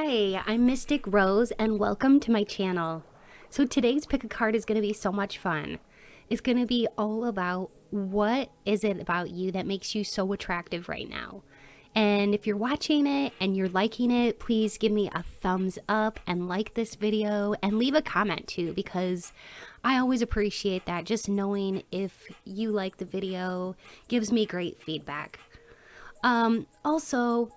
Hi, I'm Mystic Rose and welcome to my channel. So today's pick a card is going to be so much fun. It's going to be all about what is it about you that makes you so attractive right now. And if you're watching it and you're liking it, please give me a thumbs up and like this video and leave a comment too, because I always appreciate that. Just knowing if you like the video gives me great feedback. Also,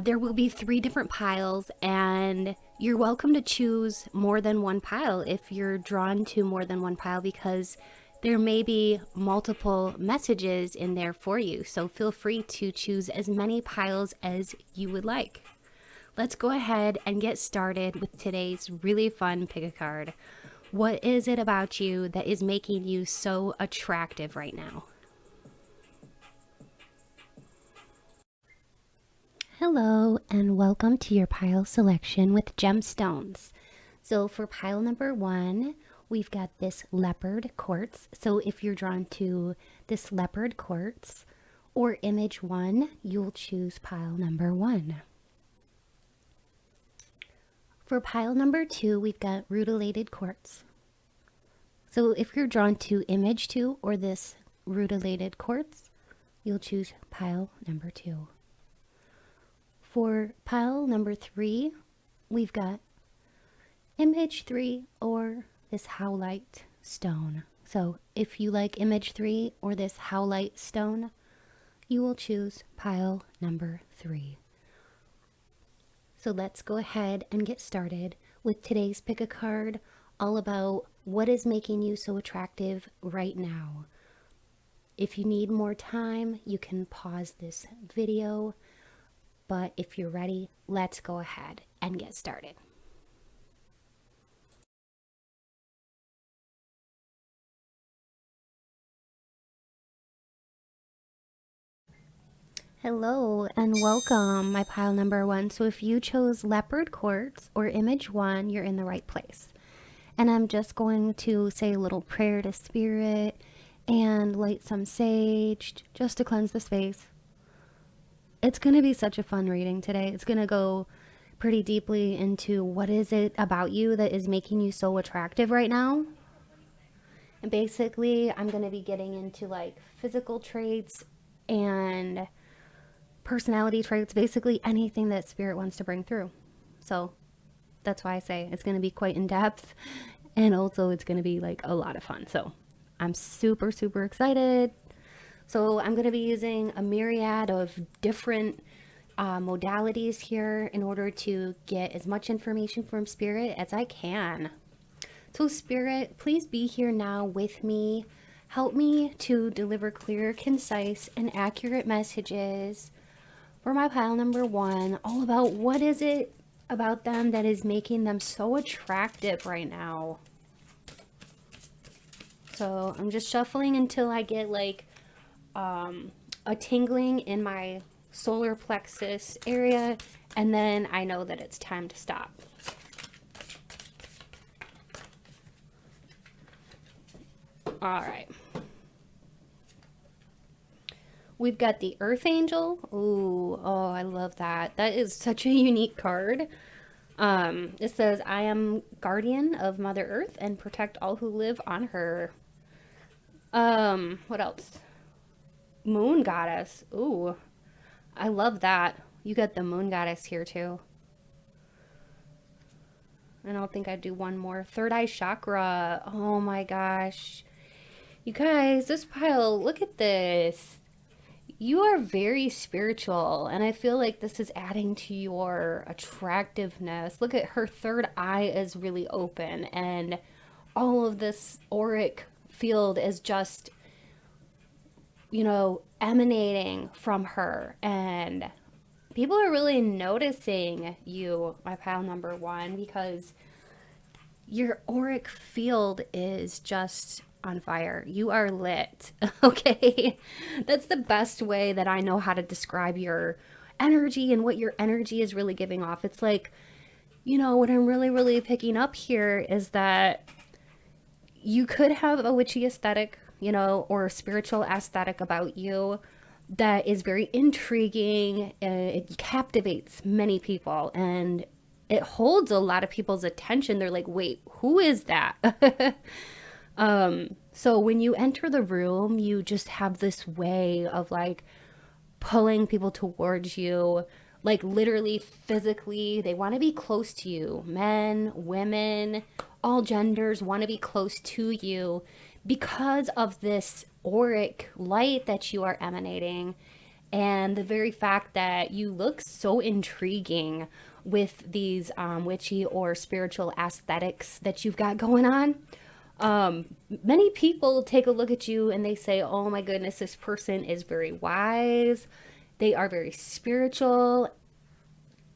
there will be 3 different piles, and you're welcome to choose more than one pile if you're drawn to more than one pile, because there may be multiple messages in there for you. So feel free to choose as many piles as you would like. Let's go ahead and get started with today's really fun pick a card. What is it about you that is making you so attractive right now? Hello and welcome to your pile selection with gemstones. So for pile number 1, we've got this leopard quartz. So if you're drawn to this leopard quartz or image 1, you'll choose pile number 1. For pile number 2, we've got rutilated quartz. So if you're drawn to image 2 or this rutilated quartz, you'll choose pile number 2. For pile number 3, we've got image 3 or this howlite stone. So if you like image 3 or this howlite stone, you will choose pile number 3. So let's go ahead and get started with today's pick a card, all about what is making you so attractive right now. If you need more time, you can pause this video. But if you're ready, let's go ahead and get started. Hello and welcome, my pile number 1. So if you chose leopard quartz or image 1, you're in the right place. And I'm just going to say a little prayer to spirit and light some sage just to cleanse the space. It's going to be such a fun reading today. It's going to go pretty deeply into what is it about you that is making you so attractive right now. And basically, I'm going to be getting into like physical traits and personality traits, basically anything that spirit wants to bring through. So that's why I say it's going to be quite in depth, and also it's going to be like a lot of fun. So I'm super, super excited. So I'm going to be using a myriad of different modalities here in order to get as much information from Spirit as I can. So Spirit, please be here now with me. Help me to deliver clear, concise, and accurate messages for my pile number 1, all about what is it about them that is making them so attractive right now. So I'm just shuffling until I get like a tingling in my solar plexus area, and then I know that it's time to stop. All right. We've got the Earth Angel. Ooh, oh, I love that. That is such a unique card. It says, I am guardian of Mother Earth and protect all who live on her. What else? Moon Goddess. Ooh, I love that. You got the Moon Goddess here too. I don't think I'd do one more. Third Eye Chakra. Oh my gosh. You guys, this pile, look at this. You are very spiritual, and I feel like this is adding to your attractiveness. Look at her third eye is really open, and all of this auric field is just, you know, emanating from her, and people are really noticing you, my pile number 1, because your auric field is just on fire. You are lit. Okay, that's the best way that I know how to describe your energy and what your energy is really giving off. It's like, you know, what I'm really picking up here is that you could have a witchy aesthetic, you know, or spiritual aesthetic about you that is very intriguing. It captivates many people, and it holds a lot of people's attention. They're like, wait, who is that? So when you enter the room, you just have this way of like pulling people towards you, like literally physically. They want to be close to you. Men, women, all genders want to be close to you because of this auric light that you are emanating, and the very fact that you look so intriguing with these witchy or spiritual aesthetics that you've got going on. Many people take a look at you and they say, oh my goodness, this person is very wise. They are very spiritual.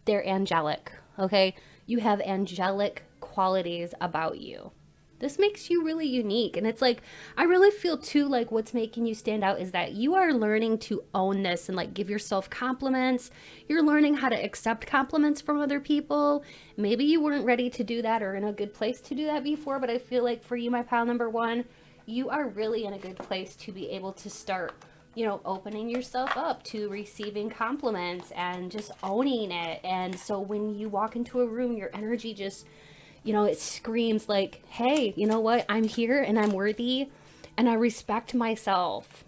They're angelic. Okay. You have angelic qualities about you. This makes you really unique. And it's like, I really feel too, like what's making you stand out is that you are learning to own this and like give yourself compliments. You're learning how to accept compliments from other people. Maybe you weren't ready to do that or in a good place to do that before, but I feel like for you, my pal number one, you are really in a good place to be able to start, you know, opening yourself up to receiving compliments and just owning it. And so when you walk into a room, your energy just, you know, it screams like, hey, you know what? I'm here and I'm worthy and I respect myself.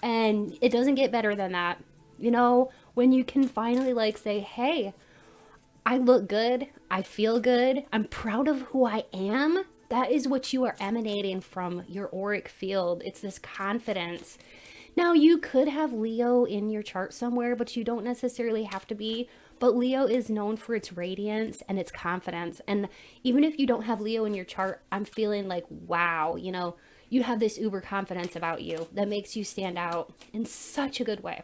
And it doesn't get better than that. You know, when you can finally like say, hey, I look good. I feel good. I'm proud of who I am. That is what you are emanating from your auric field. It's this confidence. Now, you could have Leo in your chart somewhere, but you don't necessarily have to be. But Leo is known for its radiance and its confidence. And even if you don't have Leo in your chart, I'm feeling like, wow, you know, you have this uber confidence about you that makes you stand out in such a good way.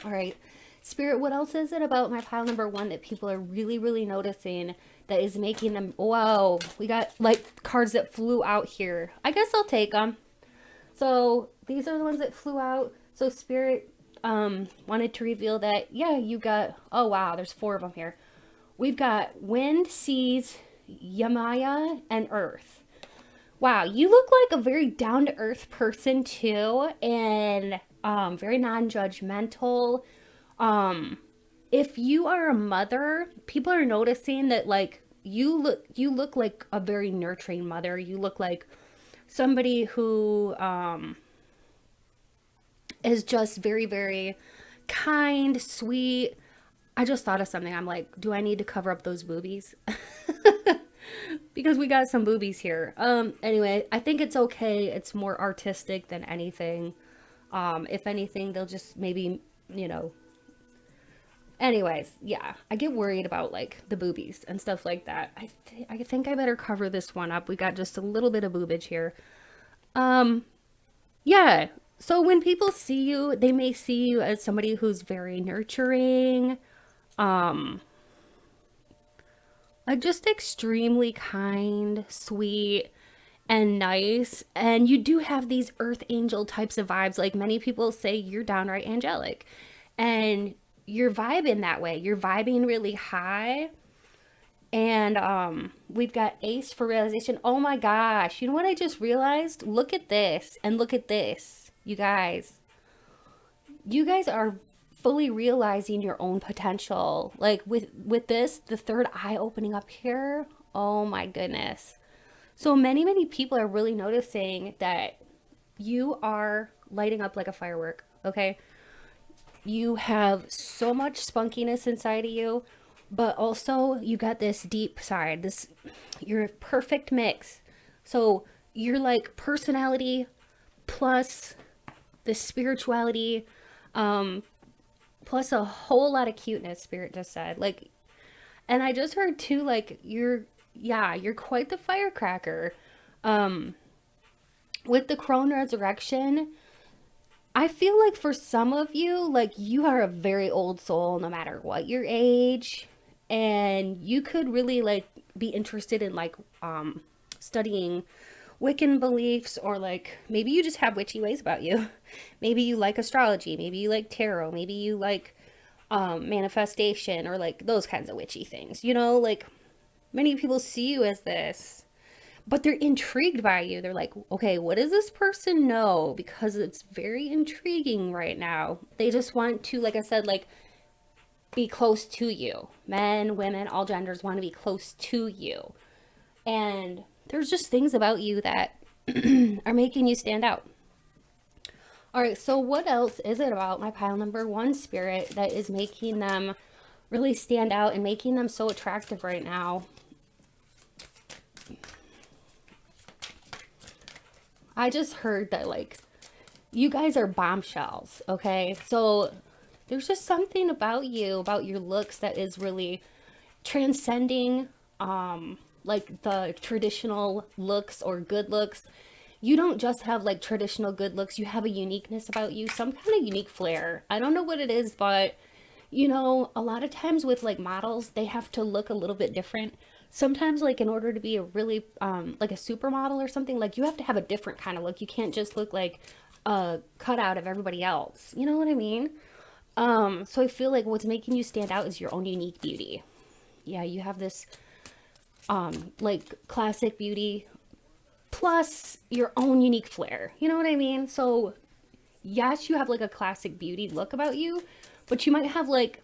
All right. Spirit, what else is it about my pile number one that people are really, really noticing that is making them, whoa, we got like cards that flew out here. I guess I'll take them. So these are the ones that flew out. So Spirit wanted to reveal that, yeah, you got, oh wow, there's 4 of them here. We've got wind, seas, Yamaya, and earth. Wow, you look like a very down-to-earth person too, and very non-judgmental. If you are a mother, people are noticing that like you look like a very nurturing mother. You look like somebody who is just very, very kind, sweet. I just thought of something. I'm like, do I need to cover up those boobies? Because we got some boobies here. Anyway, I think it's okay. It's more artistic than anything. If anything, they'll just maybe, you know. Anyways, yeah, I get worried about like the boobies and stuff like that. I think I better cover this one up. We got just a little bit of boobage here. Yeah. So when people see you, they may see you as somebody who's very nurturing, like just extremely kind, sweet, and nice. And you do have these earth angel types of vibes. Like many people say you're downright angelic. And you're vibing that way. You're vibing really high. And we've got Ace for realization. Oh my gosh. You know what I just realized? Look at this and look at this. You guys. You guys are fully realizing your own potential. Like with this, the third eye opening up here. Oh my goodness. So many people are really noticing that you are lighting up like a firework, okay? You have so much spunkiness inside of you, but also you got this deep side. You're a perfect mix. So you're like personality plus the spirituality, plus a whole lot of cuteness, Spirit just said. Like, and I just heard too, like, you're quite the firecracker. With the Crone Resurrection, I feel like for some of you, like you are a very old soul no matter what your age. And you could really like be interested in like studying Wiccan beliefs, or like maybe you just have witchy ways about you. Maybe you like astrology, maybe you like tarot, maybe you like manifestation, or like those kinds of witchy things. You know, like many people see you as this, but they're intrigued by you. They're like, okay, what does this person know? Because it's very intriguing right now. They just want to, like I said, like be close to you. Men, women, all genders want to be close to you. And there's just things about you that are making you stand out. All right, so what else is it about my pile number one spirit that is making them really stand out and making them so attractive right now? I just heard that, like, you guys are bombshells, okay? So there's just something about you, about your looks, that is really transcending, like the traditional looks or good looks. You don't just have like traditional good looks, you have a uniqueness about you, some kind of unique flair. I don't know what it is, but you know, a lot of times with like models, they have to look a little bit different. Sometimes, like, in order to be a really like a supermodel or something, like, you have to have a different kind of look. You can't just look like a cutout of everybody else, you know what I mean? So I feel like what's making you stand out is your own unique beauty. Yeah, you have this like classic beauty plus your own unique flair, you know what I mean? So yes, you have like a classic beauty look about you, but you might have like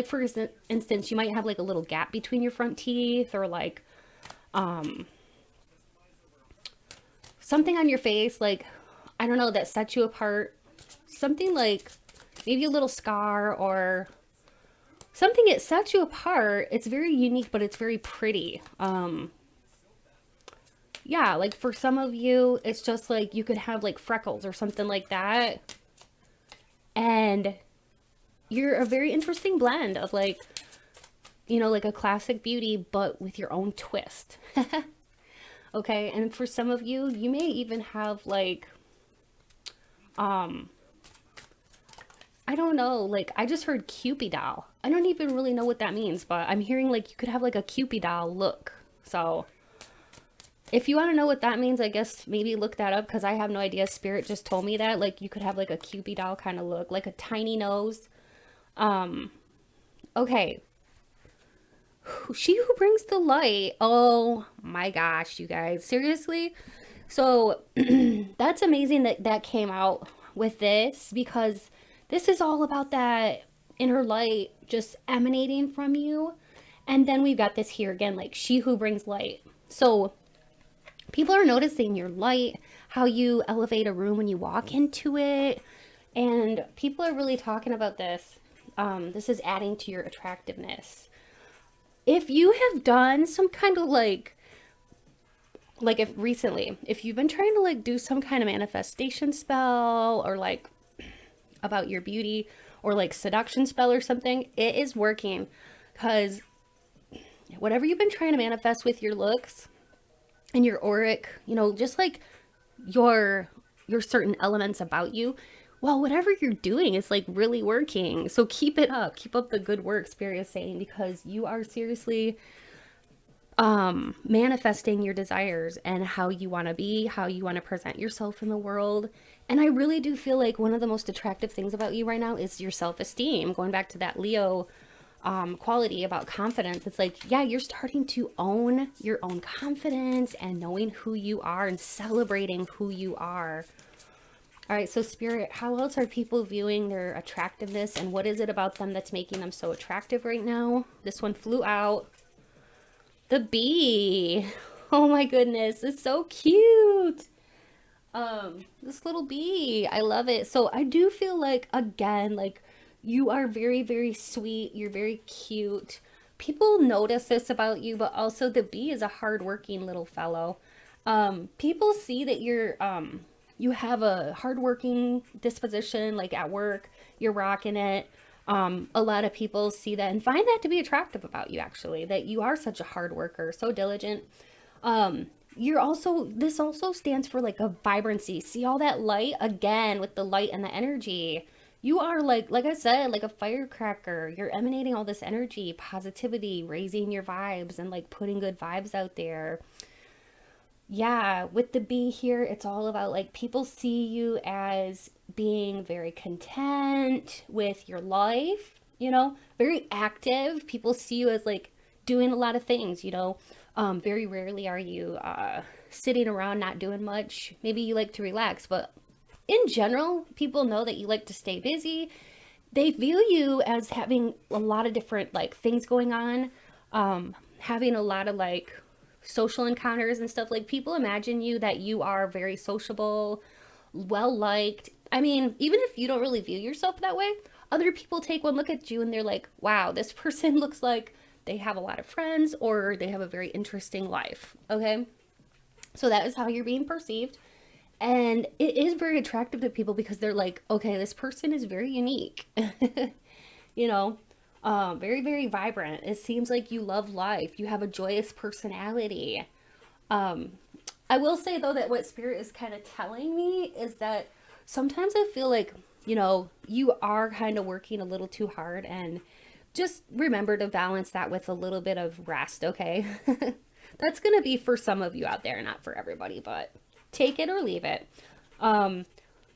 for instance, you might have like a little gap between your front teeth, or like something on your face, like, I don't know, that sets you apart. Something like maybe a little scar or something. It sets you apart. It's very unique, but it's very pretty. Yeah, like for some of you, it's just like you could have like freckles or something like that. And you're a very interesting blend of, like, you know, like a classic beauty, but with your own twist. Okay, and for some of you, you may even have like, I don't know, like, I just heard Cupid doll. I don't even really know what that means, but I'm hearing like you could have like a Cupid doll look. So if you want to know what that means, I guess maybe look that up, because I have no idea. Spirit just told me that, like, you could have like a Cupid doll kind of look, like a tiny nose. Okay. She who brings the light. Oh my gosh, you guys. Seriously? So that's amazing that that came out with this, because this is all about that inner light just emanating from you. And then we've got this here again, like, she who brings light. So people are noticing your light, how you elevate a room when you walk into it. And people are really talking about this. This is adding to your attractiveness. If you have done some kind of like if recently, if you've been trying to like do some kind of manifestation spell, or like about your beauty, or like seduction spell or something, it is working. Because whatever you've been trying to manifest with your looks and your auric, you know, just like your certain elements about you, well, whatever you're doing is like really working. So keep it up. Keep up the good work, Spirit is saying, because you are seriously manifesting your desires and how you want to be, how you want to present yourself in the world. And I really do feel like one of the most attractive things about you right now is your self-esteem. Going back to that Leo quality about confidence, it's like, yeah, you're starting to own your own confidence and knowing who you are and celebrating who you are. All right, so Spirit, how else are people viewing their attractiveness, and what is it about them that's making them so attractive right now? This one flew out. The bee. Oh my goodness, it's so cute. This little bee, I love it. So I do feel like, again, like, you are very, very sweet. You're very cute. People notice this about you, but also the bee is a hardworking little fellow. People see that you're, you have a hardworking disposition, like at work, you're rocking it. A lot of people see that and find that to be attractive about you, actually, that you are such a hard worker, so diligent. You're also, this also stands for like a vibrancy. See all that light again with the light and the energy. You are like I said, like a firecracker. You're emanating all this energy, positivity, raising your vibes and like putting good vibes out there. Yeah, with the bee here, it's all about like people see you as being very content with your life, you know, very active. People see you as like doing a lot of things, you know. Very rarely are you sitting around not doing much. Maybe you like to relax, but in general, people know that you like to stay busy. they view you as having a lot of different like things going on, having a lot of like social encounters and stuff. Like people imagine you that you are very sociable, well liked. I mean, even if you don't really view yourself that way, other people take one look at you and they're like, wow, this person looks like they have a lot of friends or they have a very interesting life. Okay. So that is how you're being perceived. And it is very attractive to people because they're like, okay, this person is very unique, you know, very, very vibrant. It seems like you love life. You have a joyous personality. I will say though that what spirit is kind of telling me is that sometimes I feel like, you know, you are kind of working a little too hard, and just remember to balance that with a little bit of rest, okay? That's going to be for some of you out there, not for everybody, but take it or leave it.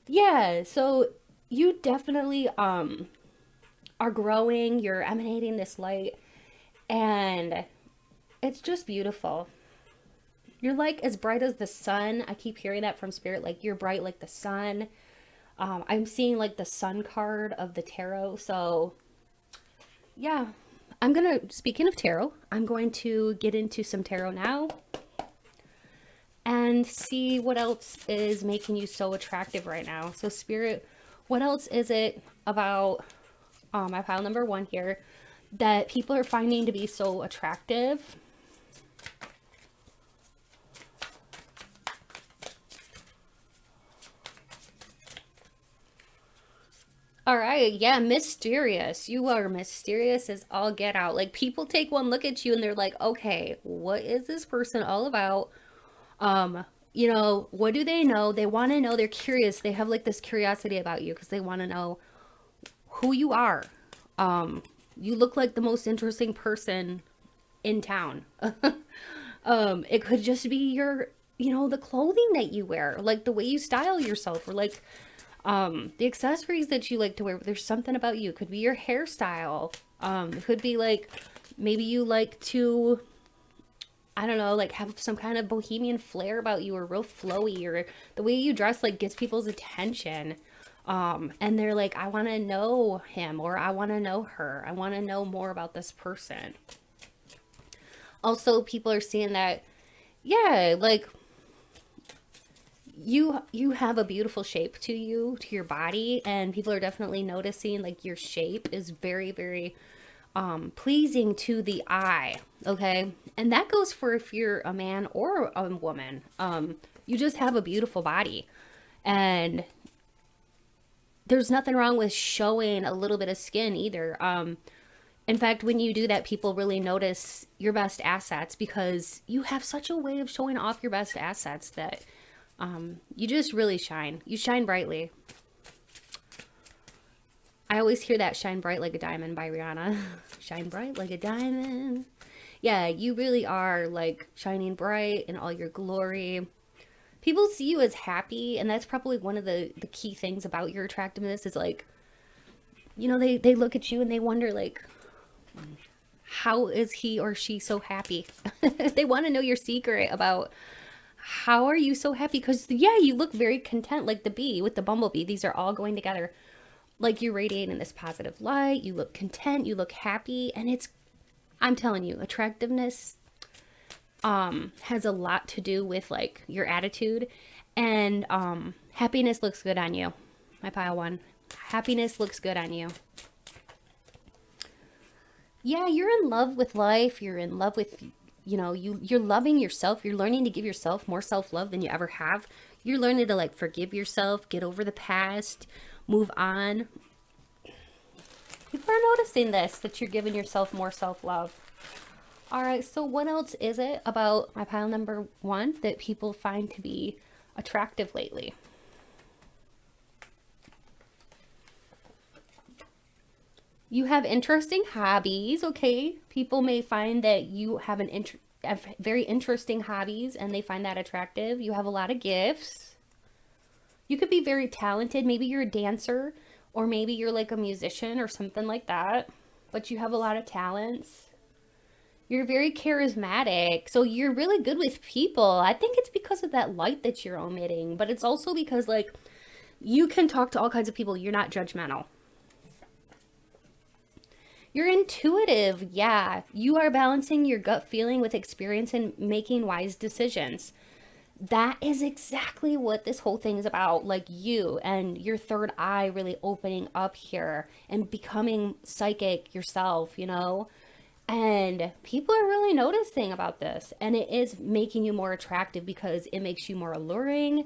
Yeah, so you definitely are growing, you're emanating this light, and it's just beautiful. You're like as bright as the sun. I keep hearing that from spirit, like you're bright like the sun. I'm seeing like the sun card of the tarot. So yeah, speaking of tarot, I'm going to get into some tarot now and see what else is making you so attractive right now. So spirit, what else is it about my pile number 1 here that people are finding to be so attractive? All right, yeah, mysterious. You are mysterious as all get out. Like people take one look at you and they're like, okay, what is this person all about? You know, what do they know? They want to know, they're curious. They have like this curiosity about you because they want to know who you are. You look like the most interesting person in town. It could just be your, you know, the clothing that you wear, like the way you style yourself, or like the accessories that you like to wear. There's something about you. It could be your hairstyle. It could be like maybe you like to, I don't know, like have some kind of bohemian flair about you, or real flowy, or the way you dress like gets people's attention. And they're like, I want to know him, or I want to know her. I want to know more about this person. Also, people are seeing that, yeah, like you have a beautiful shape to you, to your body, and people are definitely noticing like your shape is very, very pleasing to the eye. Okay, and that goes for if you're a man or a woman. You just have a beautiful body, and there's nothing wrong with showing a little bit of skin either. In fact, when you do that, people really notice your best assets because you have such a way of showing off your best assets that you just really shine. You shine brightly. I always hear that "Shine Bright Like a Diamond" by Rihanna. Shine bright like a diamond. Yeah, you really are like shining bright in all your glory. People see you as happy, and that's probably one of the key things about your attractiveness is like, you know, they look at you and they wonder like, how is he or she so happy? They want to know your secret about how are you so happy? Because yeah, you look very content, like the bee with the bumblebee. These are all going together. Like you're radiating this positive light. You look content. You look happy. And it's, I'm telling you, attractiveness has a lot to do with like your attitude, and happiness looks good on you. My pile 1. Happiness looks good on you. Yeah, you're in love with life. You're in love with, you know, you're loving yourself. You're learning to give yourself more self-love than you ever have. You're learning to like forgive yourself, get over the past, move on. People are noticing this, that you're giving yourself more self-love. All right, so what else is it about my pile number 1 that people find to be attractive lately? You have interesting hobbies, okay? People may find that you have have very interesting hobbies and they find that attractive. You have a lot of gifts. You could be very talented. Maybe you're a dancer, or maybe you're like a musician or something like that, but you have a lot of talents. You're very charismatic, so you're really good with people. I think it's because of that light that you're emitting, but it's also because like you can talk to all kinds of people. You're not judgmental. You're intuitive. Yeah. You are balancing your gut feeling with experience and making wise decisions. That is exactly what this whole thing is about. Like you and your third eye really opening up here and becoming psychic yourself, you know? And people are really noticing about this. And it is making you more attractive because it makes you more alluring.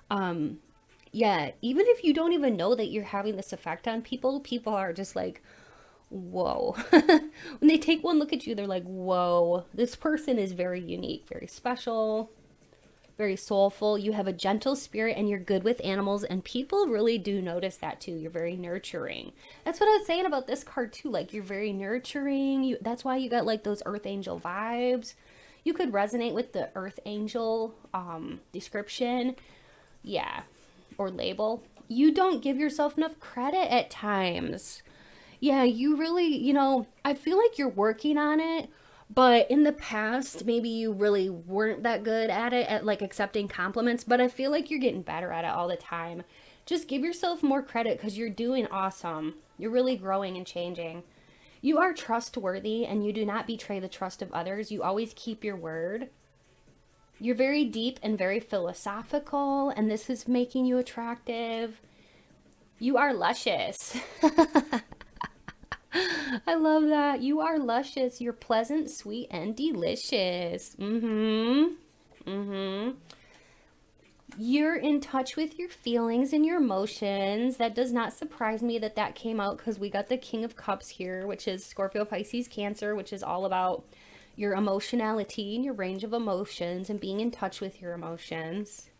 Yeah, even if you don't even know that you're having this effect on people, people are just like, whoa. When they take one look at you, they're like, whoa, this person is very unique, very special, very soulful. You have a gentle spirit and you're good with animals, and people really do notice that too. You're very nurturing. That's what I was saying about this card too. Like you're very nurturing. That's why you got like those earth angel vibes. You could resonate with the earth angel description. Yeah, or label. You don't give yourself enough credit at times. Yeah, you really, I feel like you're working on it, but in the past, maybe you really weren't that good at it, at like accepting compliments, but I feel like you're getting better at it all the time. Just give yourself more credit because you're doing awesome. You're really growing and changing. You are trustworthy and you do not betray the trust of others. You always keep your word. You're very deep and very philosophical, and this is making you attractive. You are luscious. I love that. You are luscious. You're pleasant, sweet, and delicious. You're in touch with your feelings and your emotions. That does not surprise me that that came out because we got the King of Cups here, which is Scorpio, Pisces, Cancer, which is all about your emotionality and your range of emotions and being in touch with your emotions.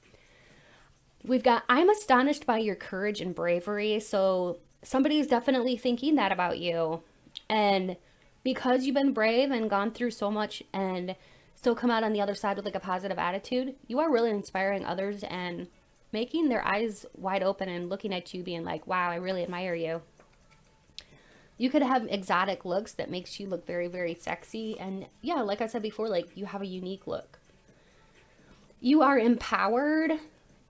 We've got, I'm astonished by your courage and bravery. So somebody's definitely thinking that about you. And because you've been brave and gone through so much and still come out on the other side with like a positive attitude, you are really inspiring others and making their eyes wide open and looking at you being like, wow, I really admire you. You could have exotic looks that makes you look very, very sexy. And yeah, like I said before, like you have a unique look. You are empowered.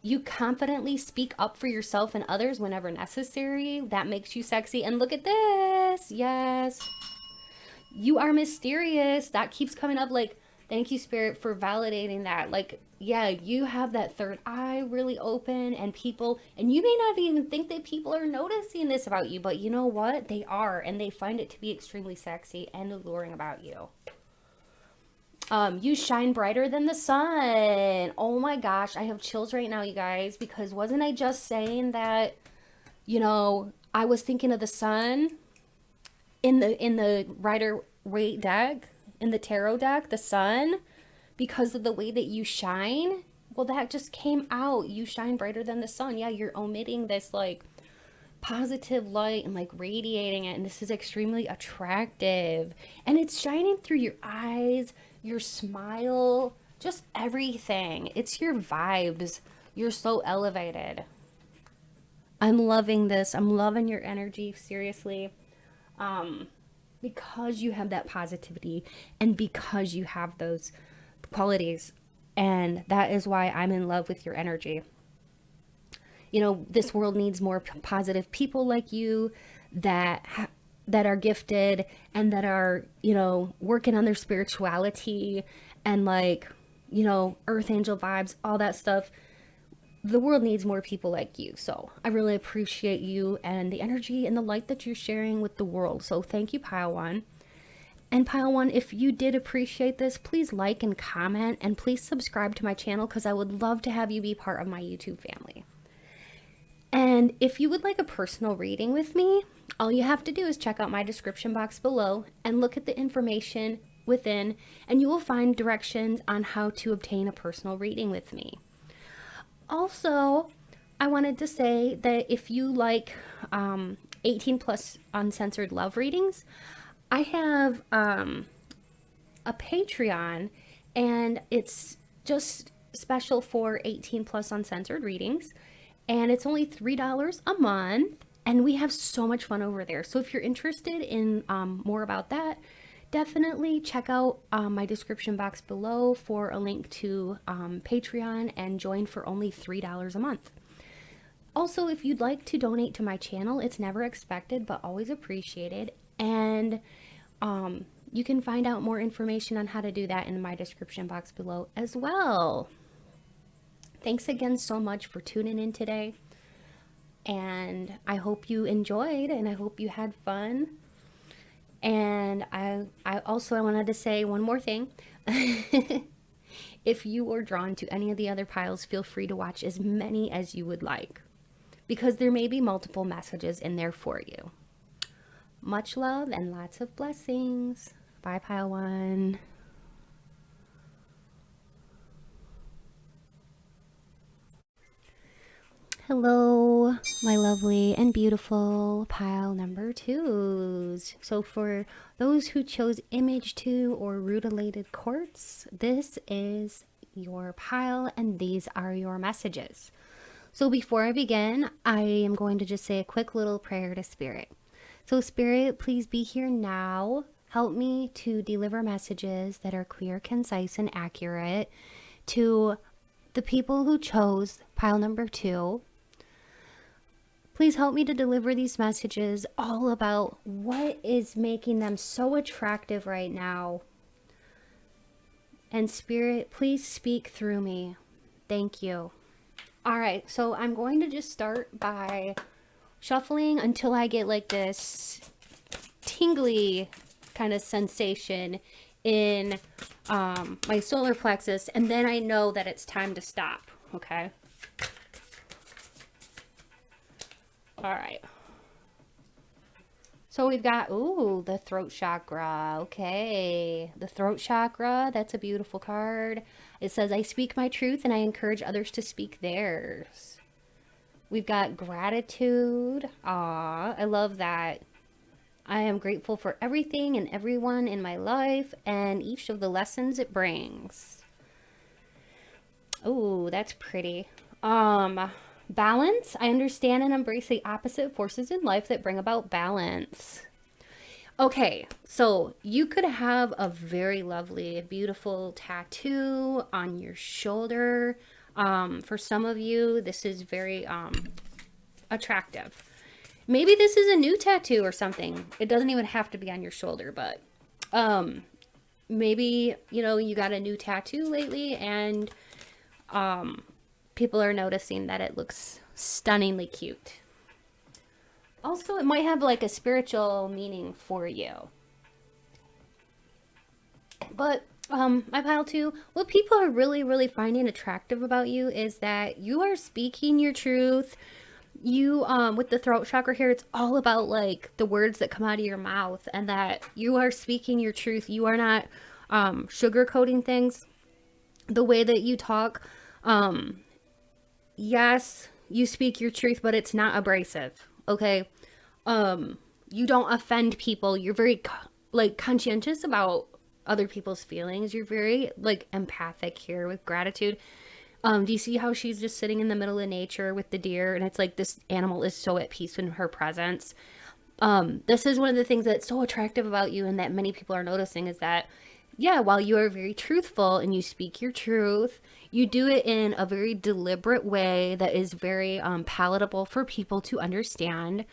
You confidently speak up for yourself and others whenever necessary. That makes you sexy. And look at this. Yes. You are mysterious. That keeps coming up. Like, thank you, Spirit, for validating that. Like, yeah, you have that third eye really open, and people, and you may not even think that people are noticing this about you, but you know what? They are, and they find it to be extremely sexy and alluring about you. You shine brighter than the sun. Oh my gosh, I have chills right now, you guys, because wasn't I just saying that, I was thinking of the sun in the Rider-Waite deck, in the tarot deck, the sun, because of the way that you shine. Well, that just came out. You shine brighter than the sun. Yeah, you're emitting this like positive light and like radiating it, and this is extremely attractive, and it's shining through your eyes, your smile, just everything. It's your vibes. You're so elevated. I'm loving this. I'm loving your energy, seriously. Because you have that positivity and because you have those qualities, and that is why I'm in love with your energy. This world needs more positive people like you that are gifted and that are, working on their spirituality and like, earth angel vibes, all that stuff. The world needs more people like you. So I really appreciate you and the energy and the light that you're sharing with the world. So thank you, Pile One. And Pile One, if you did appreciate this, please like and comment, and please subscribe to my channel because I would love to have you be part of my YouTube family. And if you would like a personal reading with me, all you have to do is check out my description box below and look at the information within, and you will find directions on how to obtain a personal reading with me. Also, I wanted to say that if you like 18 plus uncensored love readings, I have a Patreon, and it's just special for 18 plus uncensored readings. And it's only $3 a month, and we have so much fun over there. So if you're interested in more about that, definitely check out my description box below for a link to Patreon and join for only $3 a month. Also, if you'd like to donate to my channel, it's never expected but always appreciated. And you can find out more information on how to do that in my description box below as well. Thanks again so much for tuning in today. And I hope you enjoyed, and I hope you had fun. And I wanted to say one more thing. If you are drawn to any of the other piles, feel free to watch as many as you would like, because there may be multiple messages in there for you. Much love and lots of blessings. Bye, Pile 1. Hello, my lovely and beautiful pile number 2s. So for those who chose image 2 or rutilated quartz, this is your pile and these are your messages. So before I begin, I am going to just say a quick little prayer to Spirit. So Spirit, please be here now. Help me to deliver messages that are clear, concise, and accurate to the people who chose pile number 2. Please help me to deliver these messages all about what is making them so attractive right now. And Spirit, please speak through me. Thank you. All right, so I'm going to just start by shuffling until I get like this tingly kind of sensation in my solar plexus, and then I know that it's time to stop, okay? All right. So we've got, ooh, the throat chakra. Okay. The throat chakra. That's a beautiful card. It says, I speak my truth and I encourage others to speak theirs. We've got gratitude. Aw, I love that. I am grateful for everything and everyone in my life and each of the lessons it brings. Ooh, that's pretty. Balance. I understand and embrace the opposite forces in life that bring about balance. Okay, so you could have a very lovely, beautiful tattoo on your shoulder. For some of you, this is very attractive. Maybe this is a new tattoo or something. It doesn't even have to be on your shoulder, but maybe, you know, you got a new tattoo lately and people are noticing that it looks stunningly cute. Also, it might have like a spiritual meaning for you. But my pile 2, what people are really finding attractive about you is that you are speaking your truth. You with the throat chakra here, it's all about like the words that come out of your mouth, and that you are speaking your truth. You are not sugarcoating things. The way that you talk, yes, you speak your truth, but it's not abrasive, okay? You don't offend people. You're very like conscientious about other people's feelings. You're very like empathic here with gratitude. Do you see how she's just sitting in the middle of nature with the deer, and it's like this animal is so at peace in her presence. This is one of the things that's so attractive about you and that many people are noticing is that, yeah, while you are very truthful and you speak your truth, you do it in a very deliberate way that is very palatable for people to understand.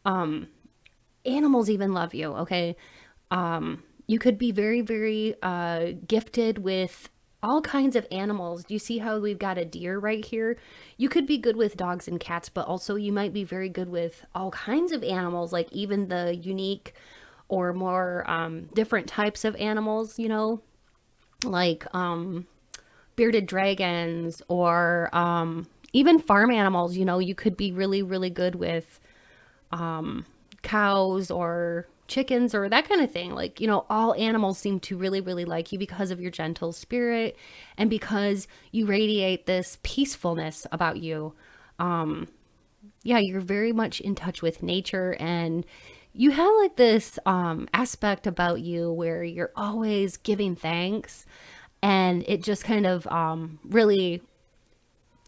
Animals even love you, okay? You could be very gifted with all kinds of animals. Do you see how we've got a deer right here? You could be good with dogs and cats, but also you might be very good with all kinds of animals, like even the unique or more different types of animals, you know, like bearded dragons or even farm animals. You know, you could be really good with cows or chickens or that kind of thing. Like, you know, all animals seem to really like you because of your gentle spirit and because you radiate this peacefulness about you. Yeah, you're very much in touch with nature, and you have like this aspect about you where you're always giving thanks, and it just kind of really,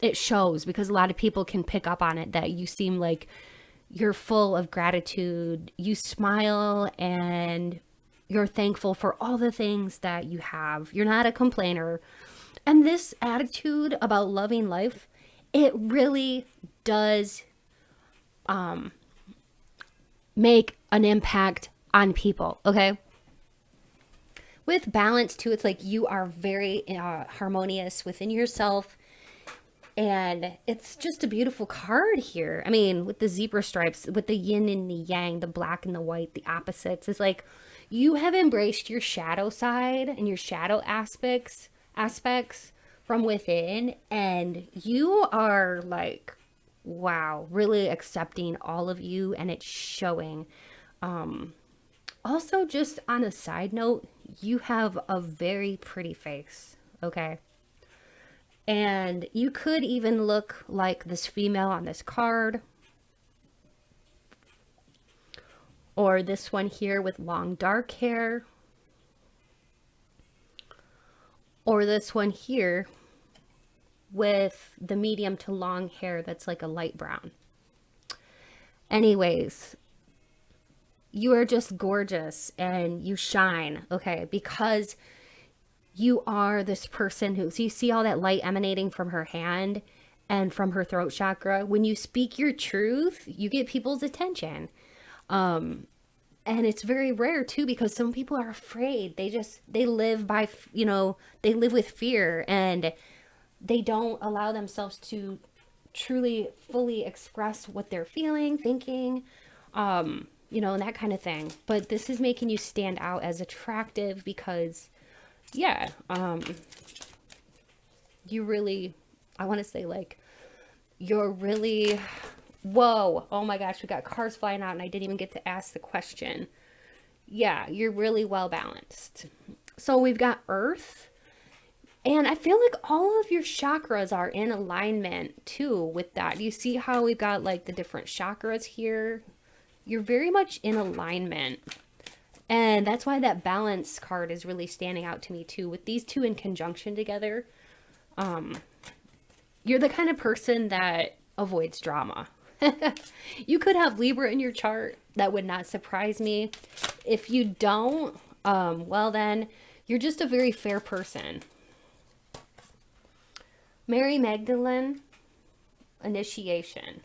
it shows because a lot of people can pick up on it that you seem like you're full of gratitude. You smile and you're thankful for all the things that you have. You're not a complainer. And this attitude about loving life, it really does make an impact on people, okay? With balance too, it's like you are very harmonious within yourself, and it's just a beautiful card here. I mean, with the zebra stripes, with the yin and the yang, the black and the white, the opposites, it's like you have embraced your shadow side and your shadow aspects from within, and you are like, wow, really accepting all of you, and it's showing. Also, just on a side note, you have a very pretty face, okay? And you could even look like this female on this card, or this one here with long dark hair, or this one here with the medium to long hair that's like a light brown. Anyways, you are just gorgeous and you shine, okay? Because you are this person who, so you see all that light emanating from her hand and from her throat chakra. When you speak your truth, you get people's attention. And it's very rare too, because some people are afraid. They live by, they live with fear, and they don't allow themselves to truly fully express what they're feeling, thinking, and that kind of thing. But this is making you stand out as attractive because, yeah, you really, I want to say, like, you're really, whoa, oh my gosh, we got cars flying out and I didn't even get to ask the question. Yeah, you're really well balanced. So we've got Earth. And I feel like all of your chakras are in alignment too with that. You see how we've got like the different chakras here? You're very much in alignment. And that's why that balance card is really standing out to me too. With these two in conjunction together, you're the kind of person that avoids drama. You could have Libra in your chart. That would not surprise me. If you don't, well then, you're just a very fair person. Mary Magdalene, initiation,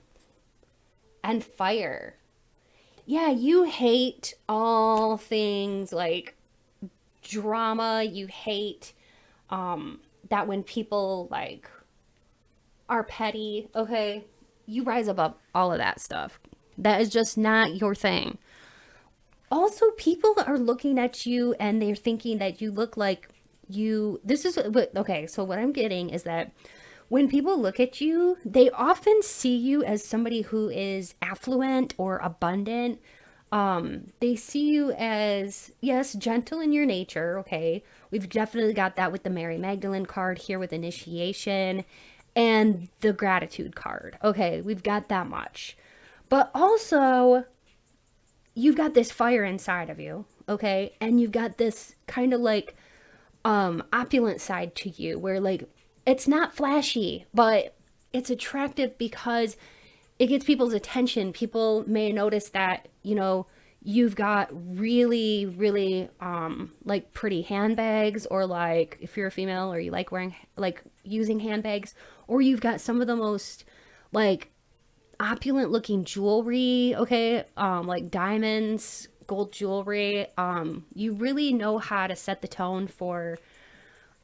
and fire. Yeah, you hate all things like drama. You hate that when people like are petty, okay? You rise above all of that stuff. That is just not your thing. Also, people are looking at you and they're thinking that you look like you, this is what, okay, so what I'm getting is that when people look at you, they often see you as somebody who is affluent or abundant. They see you as, yes, gentle in your nature, okay? We've definitely got that with the Mary Magdalene card here with initiation and the gratitude card. Okay, we've got that much. But also, you've got this fire inside of you, okay? And you've got this kind of like opulent side to you where like it's not flashy, but it's attractive because it gets people's attention. People may notice that, you've got really, really like pretty handbags, or like if you're a female or you like wearing, like using handbags, or you've got some of the most like opulent looking jewelry, okay? Like diamonds, gold jewelry. You really know how to set the tone for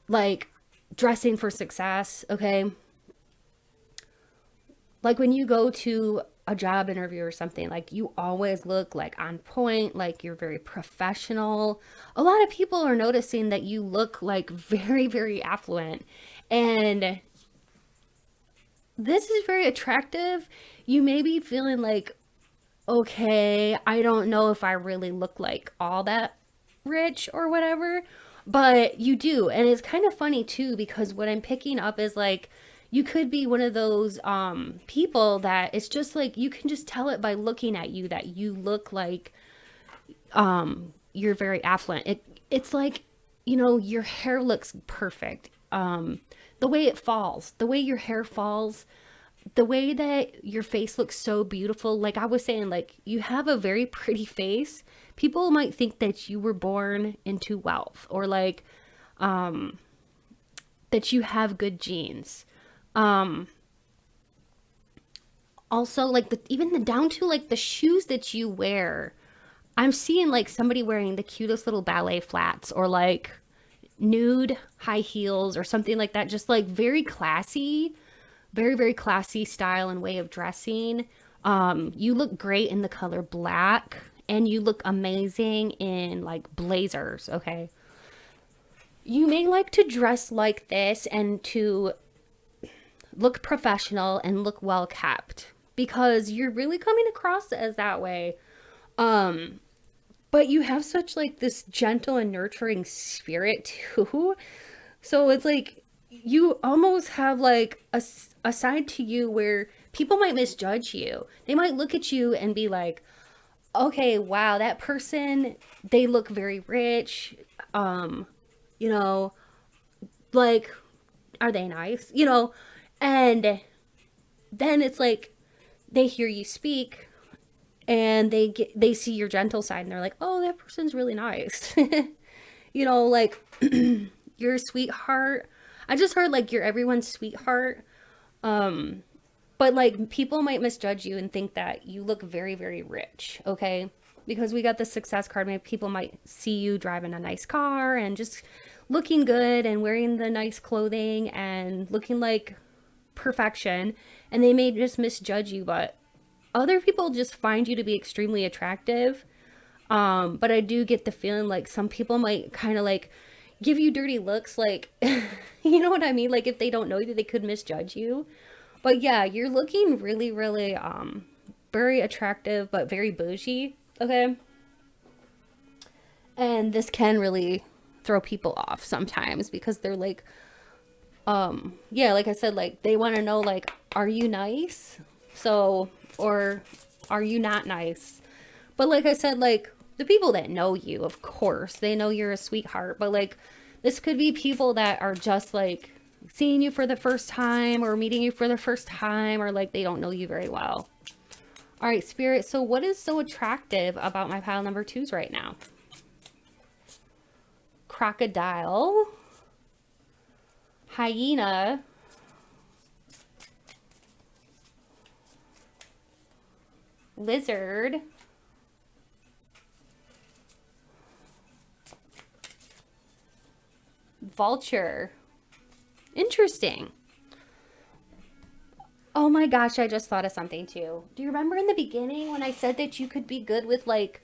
like dressing for success, okay? Like when you go to a job interview or something, like you always look like on point, like you're very professional. A lot of people are noticing that you look like very, very affluent, and this is very attractive. You may be feeling like, okay, I don't know if I really look like all that rich or whatever, but you do. And it's kind of funny too, because what I'm picking up is like, you could be one of those people that it's just like, you can just tell it by looking at you that you look like you're very affluent. It's like, your hair looks perfect. The way it falls, the way your hair falls, the way that your face looks so beautiful. Like I was saying, like you have a very pretty face. People might think that you were born into wealth, or like that you have good genes. Also like even the down to like the shoes that you wear. I'm seeing like somebody wearing the cutest little ballet flats or like nude high heels or something like that. Just like very classy, very, very classy style and way of dressing. You look great in the color black, and you look amazing in like blazers, okay? You may like to dress like this and to look professional and look well kept because you're really coming across as that way. Um, but you have such like this gentle and nurturing spirit too. So it's like you almost have like a side to you where people might misjudge you. They might look at you and be like, okay, wow, that person, they look very rich. Um, you know, like, are they nice? And then it's like they hear you speak and they see your gentle side and they're like, oh, that person's really nice. Like you're a sweetheart. I just heard like you're everyone's sweetheart. But like people might misjudge you and think that you look very, very rich, okay? Because we got the success card. Maybe people might see you driving a nice car and just looking good and wearing the nice clothing and looking like perfection. And they may just misjudge you, but other people just find you to be extremely attractive. But I do get the feeling like some people might kind of like give you dirty looks, like, you know what I mean? Like if they don't know you, they could misjudge you. But yeah, you're looking really, really, very attractive, but very bougie, okay? And this can really throw people off sometimes because they're like, yeah, like I said, like they want to know, like, are you nice? So, or are you not nice? But like I said, like the people that know you, of course, they know you're a sweetheart, but like this could be people that are just like seeing you for the first time or meeting you for the first time, or like they don't know you very well. All right, Spirit. So what is so attractive about my pile number 2s right now? Crocodile, hyena, lizard, vulture. Interesting. Oh my gosh, I just thought of something too. Do you remember in the beginning when I said that you could be good with like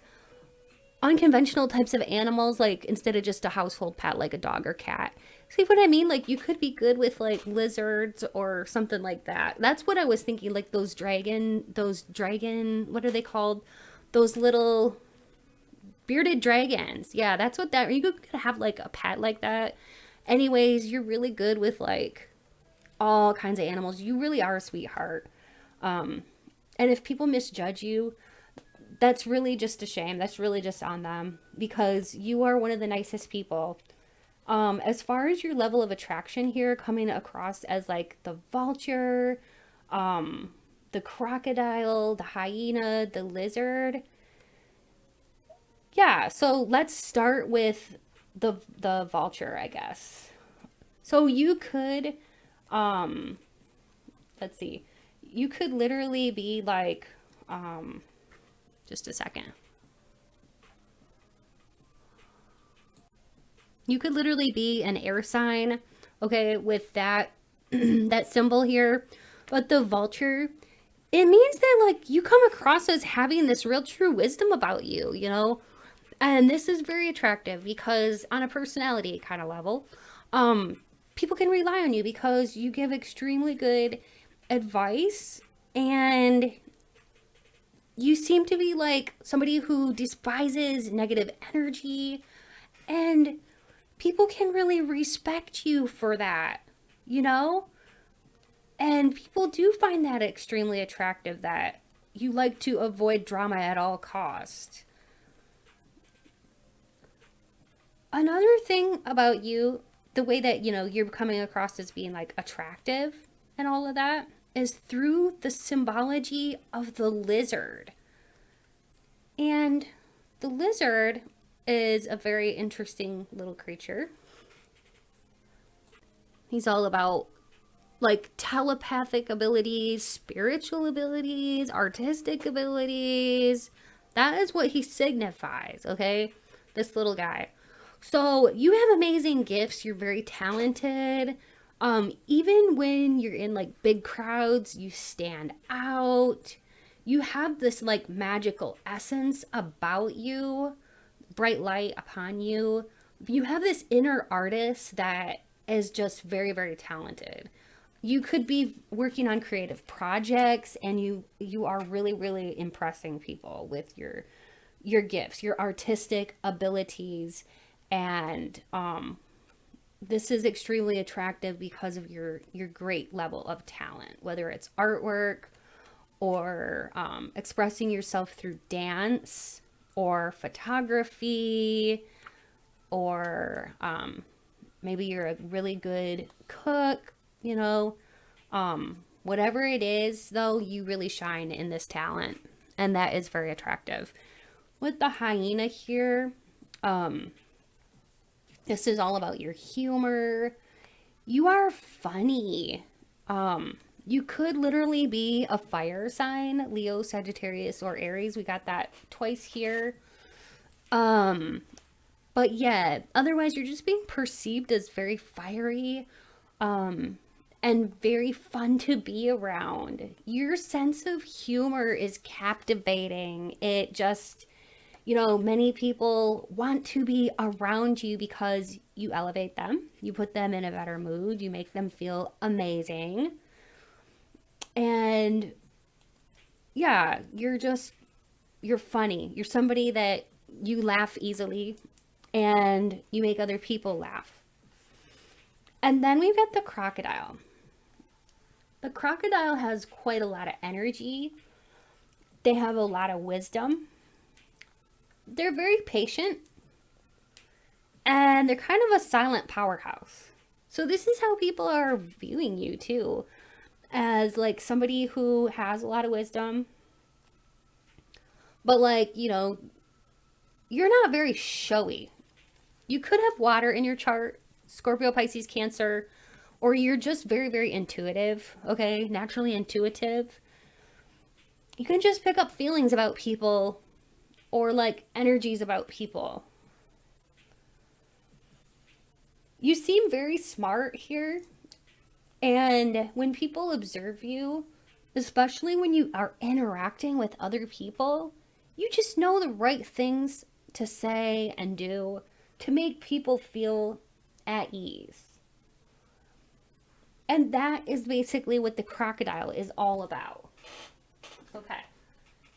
unconventional types of animals, like instead of just a household pet like a dog or cat? See what I mean? Like you could be good with like lizards or something like that. That's what I was thinking, like those dragon, what are they called? Those little bearded dragons. Yeah, that's what that, you could have like a pet like that. Anyways, you're really good with like all kinds of animals. You really are a sweetheart. And if people misjudge you, that's really just a shame. That's really just on them because you are one of the nicest people. As far as your level of attraction here, coming across as like the vulture, the crocodile, the hyena, the lizard. Yeah, so let's start with the vulture, I guess. So you could, let's see, you could literally be like, just a second. You could literally be an air sign, okay, with that, that symbol here. But the vulture, it means that like you come across as having this real true wisdom about you, And this is very attractive because on a personality kind of level, people can rely on you because you give extremely good advice and you seem to be like somebody who despises negative energy, and people can really respect you for that, And people do find that extremely attractive, that you like to avoid drama at all costs. Another thing about you, the way that, you're coming across as being like attractive and all of that, is through the symbology of the lizard. And the lizard is a very interesting little creature. He's all about like telepathic abilities, spiritual abilities, artistic abilities, That is what he signifies, okay? This little guy. So you have amazing gifts. You're very talented. Even when you're in like big crowds, you stand out. You have this like magical essence about you, bright light upon you. You have this inner artist that is just very, very talented. You could be working on creative projects, and you are really, really impressing people with your gifts, your artistic abilities, and this is extremely attractive because of your great level of talent, whether it's artwork or expressing yourself through dance or photography, or maybe you're a really good cook, you know. Whatever it is, though, you really shine in this talent, and that is very attractive. With the hyena here, this is all about your humor. You are funny. You could literally be a fire sign, Leo, Sagittarius, or Aries. We got that twice here. But yeah, otherwise you're just being perceived as very fiery, and very fun to be around. Your sense of humor is captivating. It just, many people want to be around you because you elevate them. You put them in a better mood. You make them feel amazing. And yeah, you're funny. You're somebody that you laugh easily, and you make other people laugh. And then we've got the crocodile. The crocodile has quite a lot of energy. They have a lot of wisdom. They're very patient. And they're kind of a silent powerhouse. So this is how people are viewing you too. As like somebody who has a lot of wisdom. But like, you're not very showy. You could have water in your chart, Scorpio, Pisces, Cancer, or you're just very, very intuitive, okay? Naturally intuitive. You can just pick up feelings about people or like energies about people. You seem very smart here. And when people observe you, especially when you are interacting with other people, you just know the right things to say and do to make people feel at ease. And that is basically what the crocodile is all about. Okay.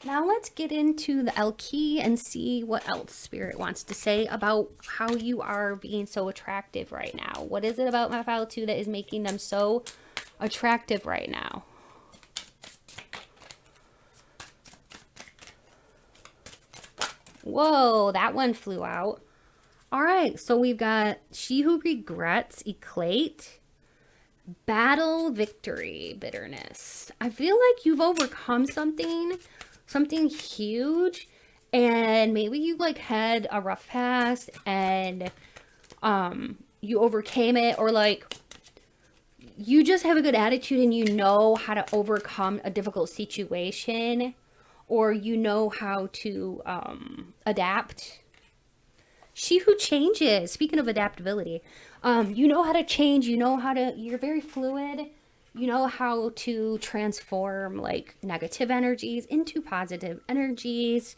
Now let's get into the L key and see what else Spirit wants to say about how you are being so attractive right now. What is it about my file 2 that is making them so attractive right now? Whoa, that one flew out. All right, so we've got She Who Regrets, Eclate, Battle, Victory, Bitterness. I feel like you've overcome something huge, and maybe you like had a rough past and you overcame it, or like you just have a good attitude and you know how to overcome a difficult situation, or you know how to adapt. She Who Changes. Speaking of adaptability, you know how to change. You're very fluid. You know how to transform like negative energies into positive energies.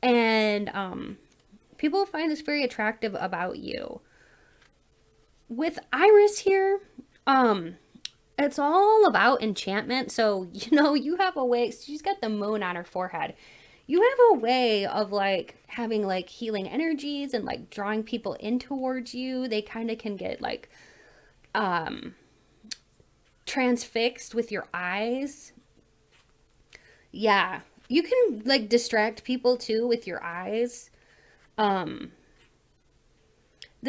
And people find this very attractive about you. With Iris here, it's all about enchantment. So, you have a way. She's got the moon on her forehead. You have a way of like having like healing energies and like drawing people in towards you. They kind of can get like transfixed with your eyes. Yeah, you can like distract people too with your eyes. The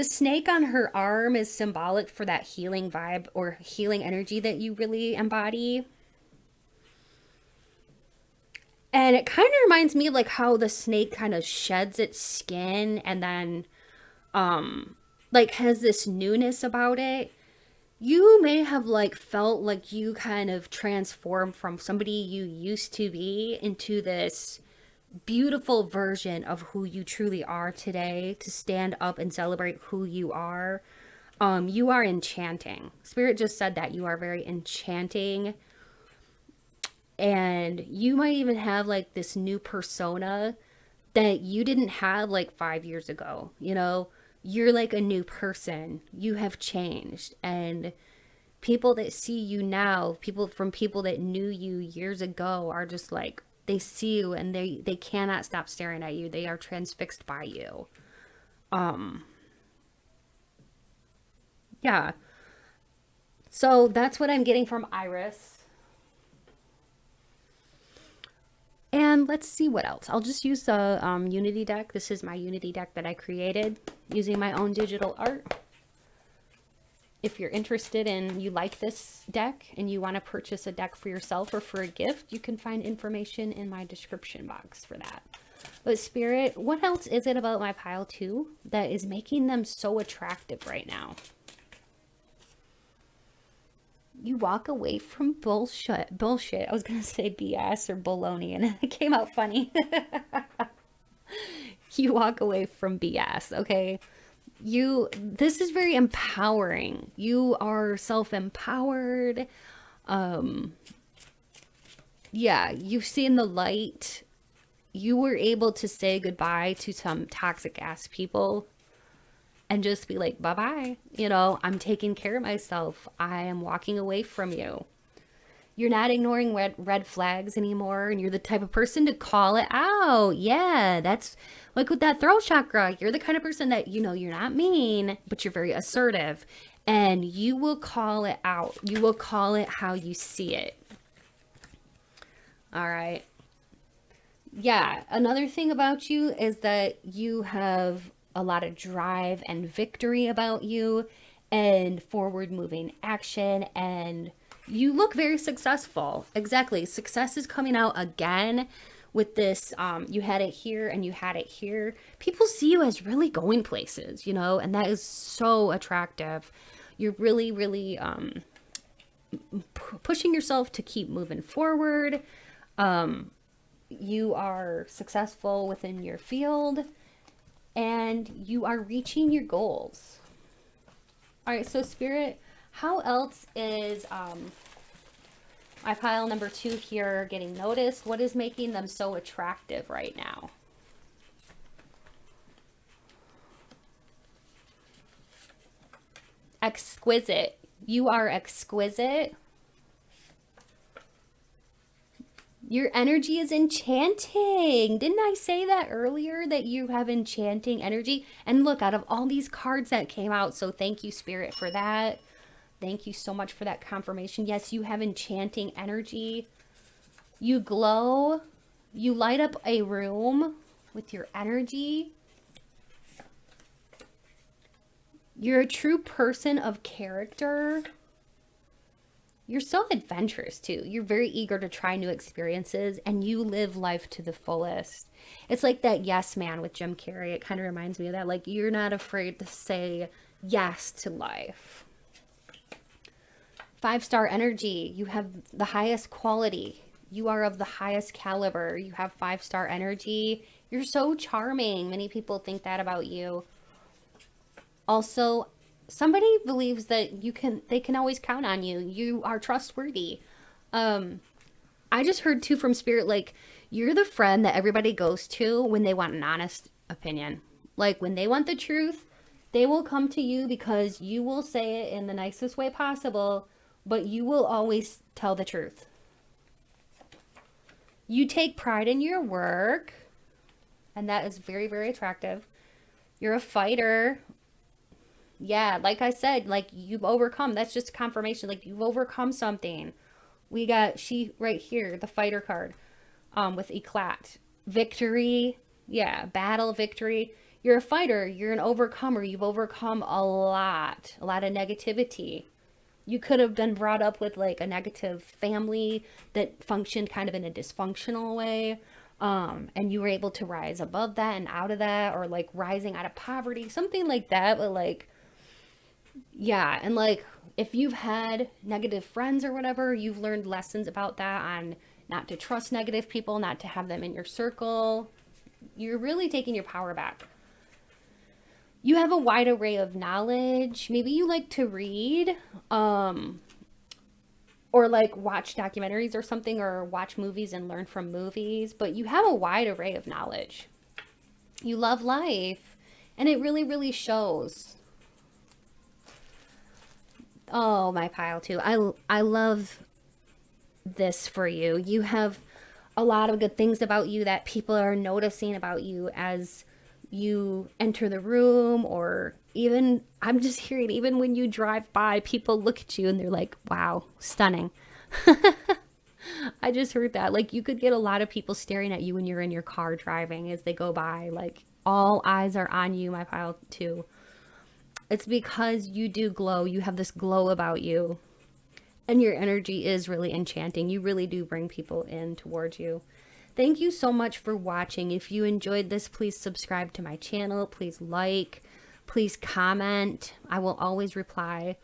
snake on her arm is symbolic for that healing vibe or healing energy that you really embody. And it kind of reminds me of like how the snake kind of sheds its skin and then like has this newness about it. You may have like felt like you kind of transformed from somebody you used to be into this beautiful version of who you truly are today, to stand up and celebrate who you are. You are enchanting. Spirit just said that you are very enchanting, and you might even have like this new persona that you didn't have like 5 years ago. You know, you're like a new person. You have changed, and people that see you now, people that knew you years ago, are just like, they see you and they cannot stop staring at you. They are transfixed by you. Yeah. So that's what I'm getting from Iris. And let's see what else. I'll just use the Unity deck. This is my Unity deck that I created using my own digital art. If you're interested and you like this deck and you want to purchase a deck for yourself or for a gift, you can find information in my description box for that. But Spirit, what else is it about my pile 2 that is making them so attractive right now? You walk away from bullshit. I was going to say BS or baloney, and it came out funny. You walk away from BS, okay? This is very empowering. You are self-empowered. Yeah, you've seen the light. You were able to say goodbye to some toxic ass people and just be like, bye-bye. You know, I'm taking care of myself. I am walking away from you. You're not ignoring red flags anymore, and you're the type of person to call it out. Yeah, that's like with that throat chakra. You're the kind of person that, you know, you're not mean, but you're very assertive, and you will call it out. You will call it how you see it. All right. Yeah, another thing about you is that you have a lot of drive and victory about you, and forward moving action, and you look very successful. Exactly. Success is coming out again with this. You had it here and you had it here. People see you as really going places, you know, and that is so attractive. You're really, really pushing yourself to keep moving forward. You are successful within your field, and you are reaching your goals. All right, so Spirit, how else is my pile number 2 here getting noticed? What is making them so attractive right now? Exquisite. You are exquisite. Your energy is enchanting. Didn't I say that earlier, that you have enchanting energy? And look, out of all these cards that came out, so thank you, Spirit, for that. Thank you so much for that confirmation. Yes, you have enchanting energy. You glow. You light up a room with your energy. You're a true person of character. You're so adventurous too. You're very eager to try new experiences, and you live life to the fullest. It's like that Yes Man with Jim Carrey. It kind of reminds me of that. Like, you're not afraid to say yes to life. 5-star energy. You have the highest quality. You are of the highest caliber. You have 5-star energy. You're so charming. Many people think that about you. Also, somebody believes that they can always count on you. You are trustworthy. I just heard too from Spirit, like, you're the friend that everybody goes to when they want an honest opinion. Like, when they want the truth, they will come to you because you will say it in the nicest way possible, but you will always tell the truth. You take pride in your work, and that is very, very attractive. You're a fighter. Yeah, like I said, like, you've overcome. That's just confirmation. Like, you've overcome something. We got she right here, the fighter card, with eclat. Victory. Yeah, battle, victory. You're a fighter. You're an overcomer. You've overcome a lot of negativity. You could have been brought up with like a negative family that functioned kind of in a dysfunctional way. And you were able to rise above that and out of that, or like rising out of poverty, something like that. But like, yeah. And like, if you've had negative friends or whatever, you've learned lessons about that on not to trust negative people, not to have them in your circle. You're really taking your power back. You have a wide array of knowledge. Maybe you like to read, or like watch documentaries or something, or watch movies and learn from movies, but you have a wide array of knowledge. You love life, and it really, really shows. Oh, my pile too. I love this for you. You have a lot of good things about you that people are noticing about you as you enter the room, or even, I'm just hearing, even when you drive by, people look at you and they're like, wow, stunning. I just heard that. Like, you could get a lot of people staring at you when you're in your car driving as they go by. Like, all eyes are on you, my pile too. It's because you do glow. You have this glow about you. And your energy is really enchanting. You really do bring people in towards you. Thank you so much for watching. If you enjoyed this, please subscribe to my channel. Please like. Please comment. I will always reply.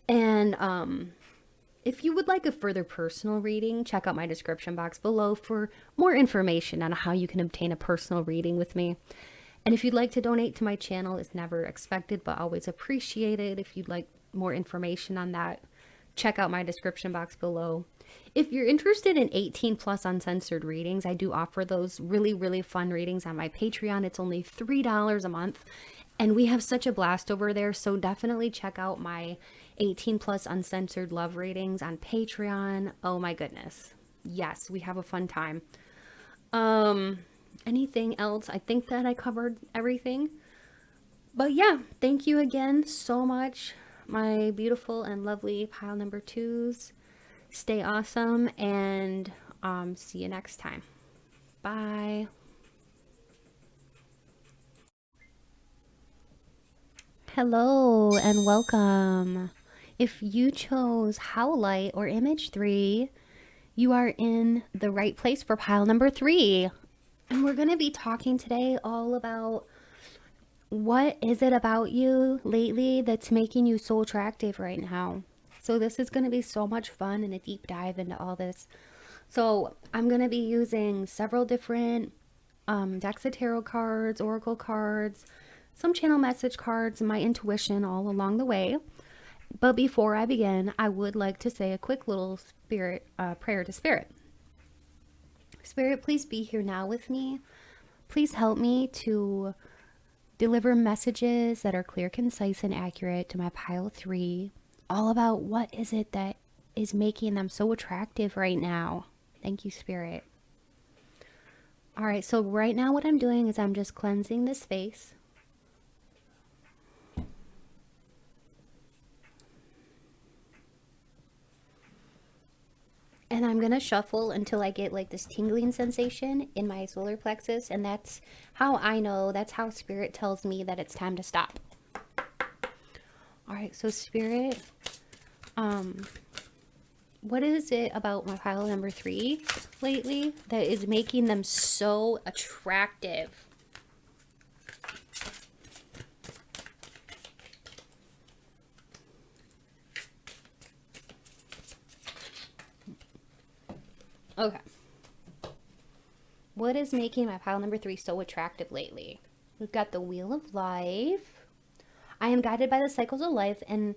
And if you would like a further personal reading, check out my description box below for more information on how you can obtain a personal reading with me. And if you'd like to donate to my channel, it's never expected but always appreciated. If you'd like more information on that, check out my description box below. If you're interested in 18+ uncensored readings, I do offer those really, really fun readings on my Patreon. It's only $3 a month, and we have such a blast over there. So definitely check out my 18+ uncensored love readings on Patreon. Oh my goodness. Yes, we have a fun time. Anything else? I think that I covered everything. But yeah, thank you again so much, my beautiful and lovely pile number 2s. Stay awesome, and see you next time. Bye. Hello and welcome. If you chose HOWLITE or image 3, you are in the right place for pile number 3. And we're going to be talking today all about what is it about you lately that's making you so attractive right now. So this is going to be so much fun and a deep dive into all this. So I'm going to be using several different decks of tarot cards, oracle cards, some channel message cards, and my intuition all along the way. But before I begin, I would like to say a quick little spirit prayer to Spirit. Spirit, please be here now with me. Please help me to deliver messages that are clear, concise, and accurate to my pile 3. All about what is it that is making them so attractive right now. Thank you, Spirit. All right, so right now what I'm doing is I'm just cleansing the space. And I'm going to shuffle until I get like this tingling sensation in my solar plexus. And that's how I know, that's how Spirit tells me that it's time to stop. All right, so Spirit, what is it about my pile number 3 lately that is making them so attractive? Okay. What is making my pile number 3 so attractive lately? We've got the Wheel of Life. I am guided by the cycles of life and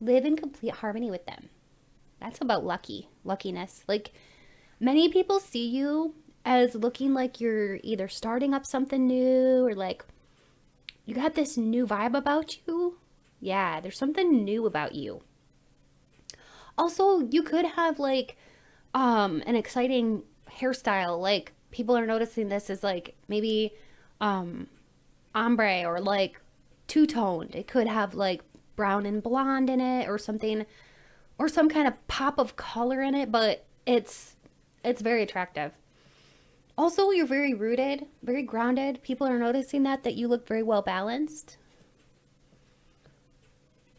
live in complete harmony with them. That's about luckiness. Like, many people see you as looking like you're either starting up something new or like you got this new vibe about you. Yeah, there's something new about you. Also, you could have like an exciting hairstyle. Like, people are noticing this as like maybe ombre or like two-toned. It could have like brown and blonde in it or something, or some kind of pop of color in it, but it's very attractive. Also, you're very rooted, very grounded. People are noticing that you look very well balanced.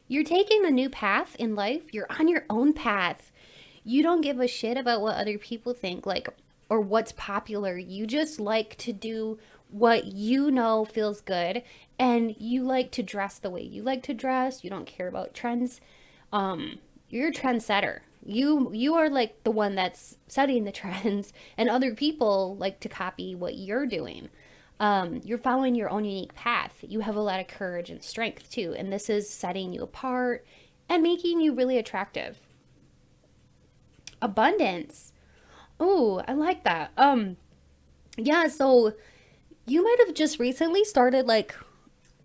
You're taking a new path in life. You're on your own path. You don't give a shit about what other people think, like, or what's popular. You just like to do what you know feels good, and you like to dress the way you like to dress. You don't care about trends. You're a trendsetter. You are like the one that's setting the trends, and other people like to copy what you're doing. You're following your own unique path. You have a lot of courage and strength too, and this is setting you apart and making you really attractive. Abundance. Oh, I like that. Yeah, so you might have just recently started like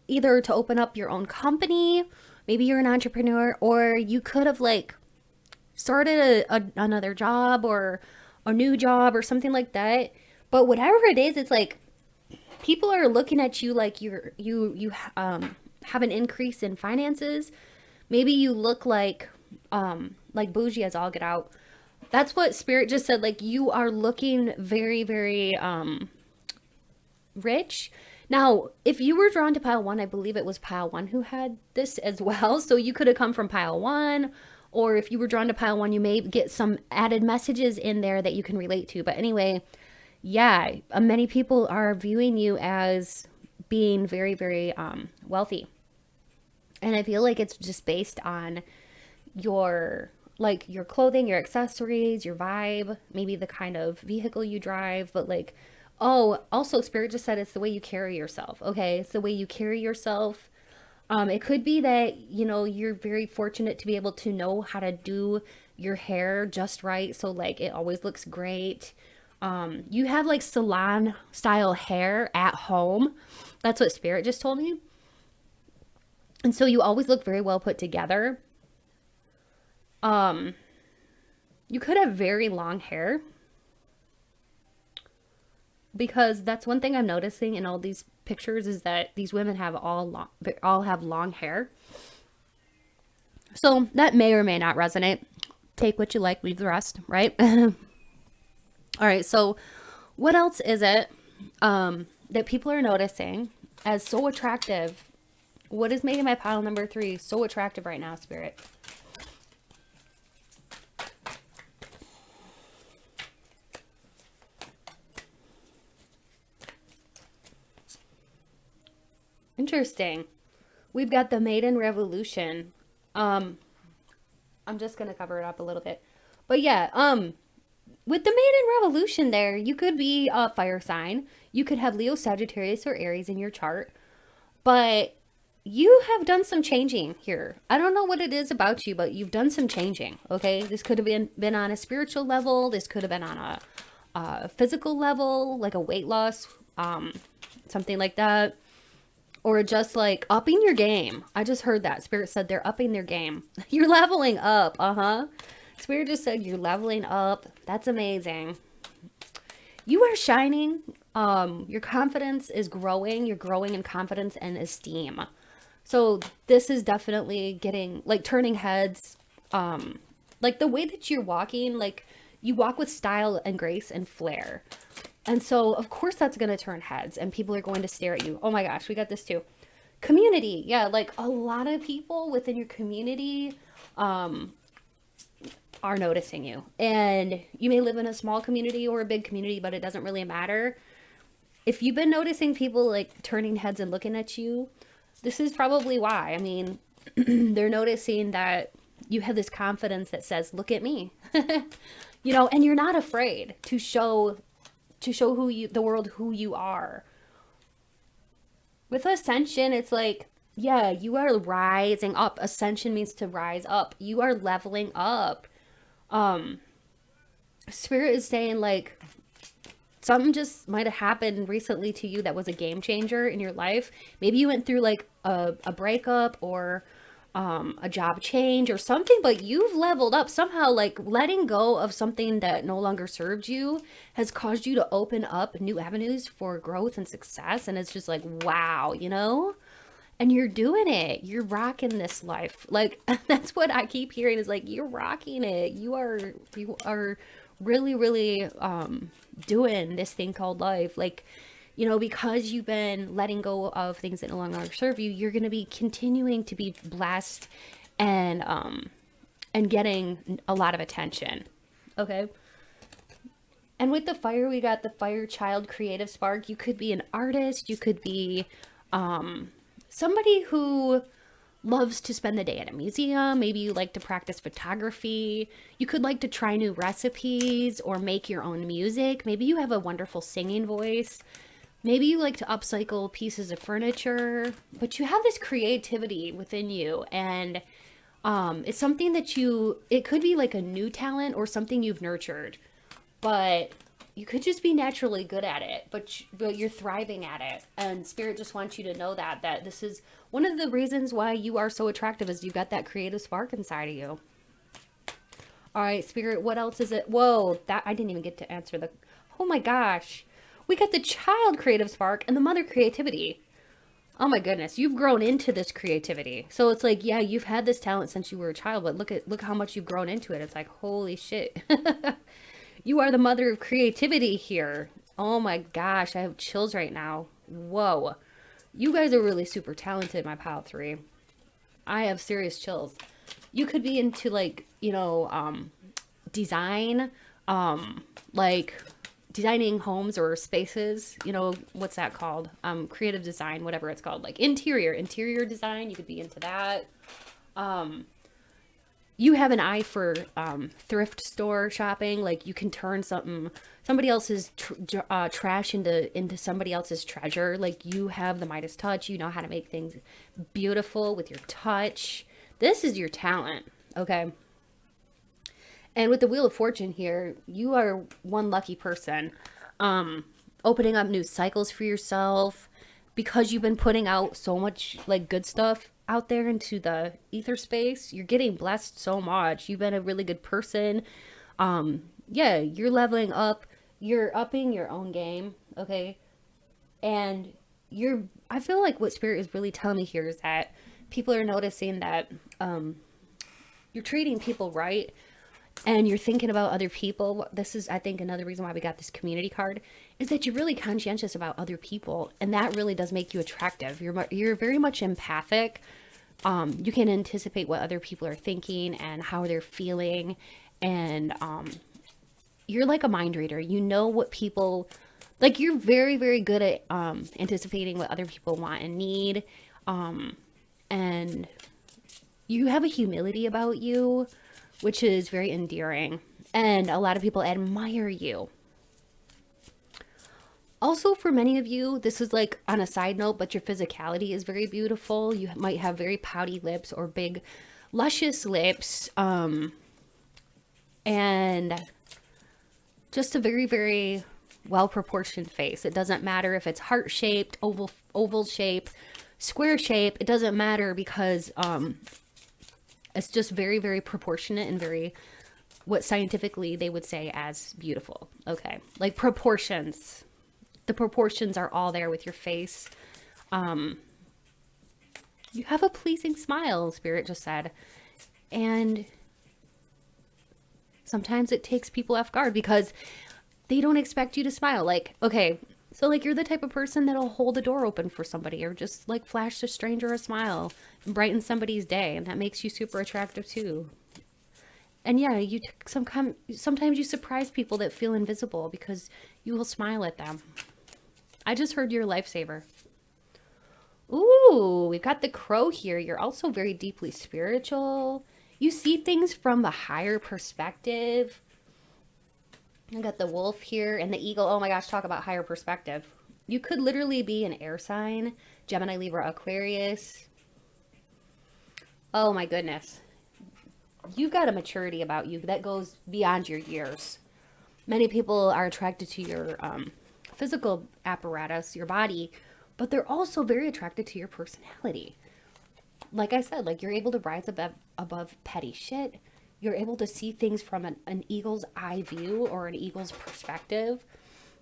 either to open up your own company, maybe you're an entrepreneur, or you could have like started another job or a new job or something like that. But whatever it is, it's like people are looking at you like you have an increase in finances. Maybe you look like bougie as all get out. That's what spirit just said. Like you are looking very, very rich. Now, if you were drawn to pile one, I believe it was pile one who had this as well. So you could have come from pile one, or if you were drawn to pile one, you may get some added messages in there that you can relate to. But anyway, yeah, many people are viewing you as being very, very wealthy. And I feel like it's just based on your like your clothing, your accessories, your vibe, maybe the kind of vehicle you drive, but like oh, also spirit just said it's the way you carry yourself. Okay? It's the way you carry yourself. It could be that, you know, you're very fortunate to be able to know how to do your hair just right so like it always looks great. You have like salon style hair at home. That's what spirit just told me. And so you always look very well put together. Um, you could have very long hair because that's one thing I'm noticing in all these pictures is that these women have they all have long hair. So that may or may not resonate. Take what you like, leave the rest, right? All right. So what else is it that people are noticing as so attractive? What is making my pile number 3 so attractive right now, spirit? Interesting. We've got the Maiden Revolution. I'm just gonna cover it up a little bit. But yeah, with the Maiden Revolution there, you could be a fire sign. You could have Leo, Sagittarius, or Aries in your chart. But you have done some changing here. I don't know what it is about you, but you've done some changing, okay? This could have been on a spiritual level. This could have been on a physical level, like a weight loss, something like that. Or just like upping your game. I just heard that. Spirit said they're upping their game. You're leveling up. Uh-huh. Spirit just said you're leveling up. That's amazing. You are shining. Your confidence is growing. You're growing in confidence and esteem. So this is definitely getting like turning heads. Like the way that you're walking, like you walk with style and grace and flair. And so, of course, that's going to turn heads and people are going to stare at you. Oh my gosh, we got this too. Community. Yeah, like a lot of people within your community are noticing you. And you may live in a small community or a big community, but it doesn't really matter. If you've been noticing people like turning heads and looking at you, this is probably why. I mean, they're noticing that you have this confidence that says, look at me. You know, and you're not afraid to show the world who you are. With ascension, it's like, yeah, you are rising up. Ascension means to rise up. You are leveling up. Spirit is saying like something just might have happened recently to you that was a game changer in your life. Maybe you went through like a breakup or a job change or something, but you've leveled up somehow. Like letting go of something that no longer served you has caused you to open up new avenues for growth and success. And it's just like, wow, you know, and you're doing it. You're rocking this life. Like that's what I keep hearing is like, you're rocking it. You are really, really, doing this thing called life. Like, you know, because you've been letting go of things that no longer serve you, you're going to be continuing to be blessed and getting a lot of attention. Okay. And with the fire, we got the fire child creative spark. You could be an artist. You could be somebody who loves to spend the day at a museum. Maybe you like to practice photography. You could like to try new recipes or make your own music. Maybe you have a wonderful singing voice. Maybe you like to upcycle pieces of furniture, but you have this creativity within you, and it's something that it could be like a new talent or something you've nurtured, but you could just be naturally good at it, but you're thriving at it. And Spirit just wants you to know that this is one of the reasons why you are so attractive, is you've got that creative spark inside of you. All right, Spirit, what else is it? Whoa, that I didn't even get to answer the, oh my gosh. We got the child creative spark and the mother creativity. Oh my goodness, you've grown into this creativity. So it's like, yeah, you've had this talent since you were a child, but look how much you've grown into it. It's like, holy shit. You are the mother of creativity here. Oh my gosh, I have chills right now. Whoa. You guys are really super talented, my pile 3. I have serious chills. You could be into like, design, like designing homes or spaces, what's that called? Creative design, whatever it's called, like interior design. You could be into that. You have an eye for thrift store shopping. Like you can turn somebody else's trash into somebody else's treasure. Like you have the Midas touch. You know how to make things beautiful with your touch. This is your talent, okay? And with the Wheel of Fortune here, you are one lucky person. Opening up new cycles for yourself, because you've been putting out so much like good stuff out there into the ether space. You're getting blessed so much. You've been a really good person. Yeah, you're leveling up. You're upping your own game, okay? And I feel like what Spirit is really telling me here is that people are noticing that you're treating people right, and you're thinking about other people. This is, I think, another reason why we got this community card, is that you're really conscientious about other people, and that really does make you attractive. You're very much empathic. You can anticipate what other people are thinking and how they're feeling, and you're like a mind reader. You know what people like. You're very, very good at anticipating what other people want and need, and you have a humility about you, which is very endearing, and a lot of people admire you. Also, for many of you, this is like on a side note, but your physicality is very beautiful. You might have very pouty lips or big, luscious lips, and just a very, very well-proportioned face. It doesn't matter if it's heart-shaped, oval shape, square shape. It doesn't matter, because it's just very, very proportionate and very, what scientifically they would say as beautiful. Okay. Like proportions. The proportions are all there with your face. You have a pleasing smile, Spirit just said. And sometimes it takes people off guard because they don't expect you to smile. Like, okay, so like you're the type of person that'll hold the door open for somebody, or just like flash a stranger a smile and brighten somebody's day, and that makes you super attractive too. And yeah, sometimes you surprise people that feel invisible because you will smile at them. I just heard you're a lifesaver. Ooh, we've got the crow here. You're also very deeply spiritual. You see things from a higher perspective. I got the wolf here and the eagle. Oh my gosh, talk about higher perspective. You could literally be an air sign. Gemini, Libra, Aquarius. Oh my goodness. You've got a maturity about you that goes beyond your years. Many people are attracted to your physical apparatus, your body, but they're also very attracted to your personality. Like I said, like you're able to rise above petty shit. You're able to see things from an eagle's eye view or an eagle's perspective,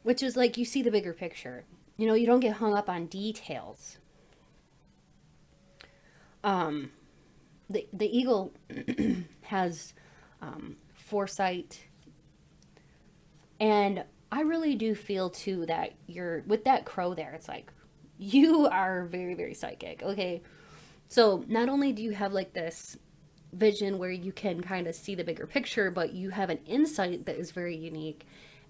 which is like you see the bigger picture. You know, you don't get hung up on details. The eagle has foresight, and I really do feel too that you're with that crow there. It's like you are very, very psychic. Okay, so not only do you have like this vision where you can kind of see the bigger picture, but you have an insight that is very unique,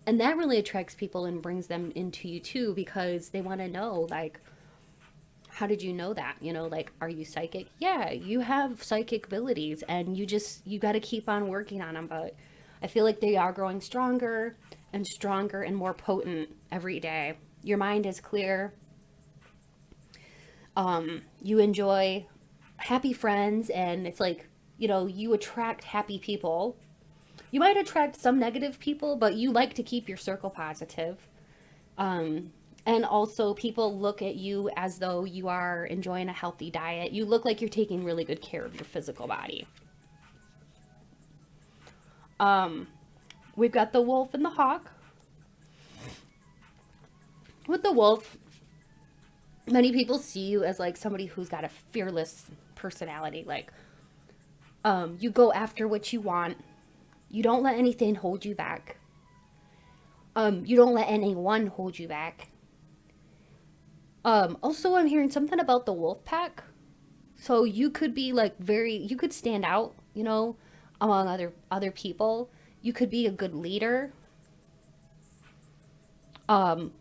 and that really attracts people and brings them into you too, because they want to know like how did you know that? You know, like, are you psychic? Yeah, you have psychic abilities, and you got to keep on working on them. But I feel like they are growing stronger and more potent every day. Your mind is clear. You enjoy happy friends, and it's like, you know, you attract happy people. You might attract some negative people, but you like to keep your circle positive. And also, people look at you as though you are enjoying a healthy diet. You look like you're taking really good care of your physical body. We've got the wolf and the hawk. With the wolf, many people see you as like somebody who's got a fearless personality. Like, you go after what you want. You don't let anything hold you back. You don't let anyone hold you back. Also, I'm hearing something about the wolf pack. So you could be like you could stand out, you know, among other people. You could be a good leader. Um,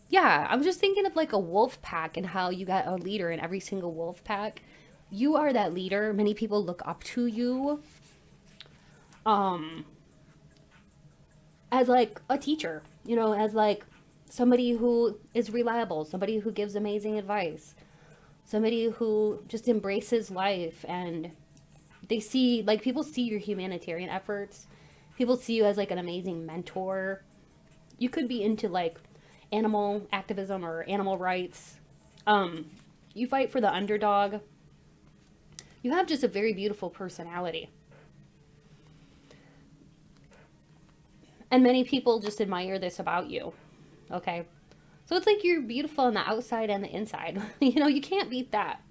yeah, I'm just thinking of like a wolf pack and how you got a leader in every single wolf pack. You are that leader. Many people look up to you. Um, as like a teacher, you know, as like somebody who is reliable, somebody who gives amazing advice, somebody who just embraces life, and they see, like, people see your humanitarian efforts. People see you as like an amazing mentor. You could be into like animal activism or animal rights. You fight for the underdog. You have just a very beautiful personality. And many people just admire this about you. Okay. So it's like you're beautiful on the outside and the inside. You know, you can't beat that.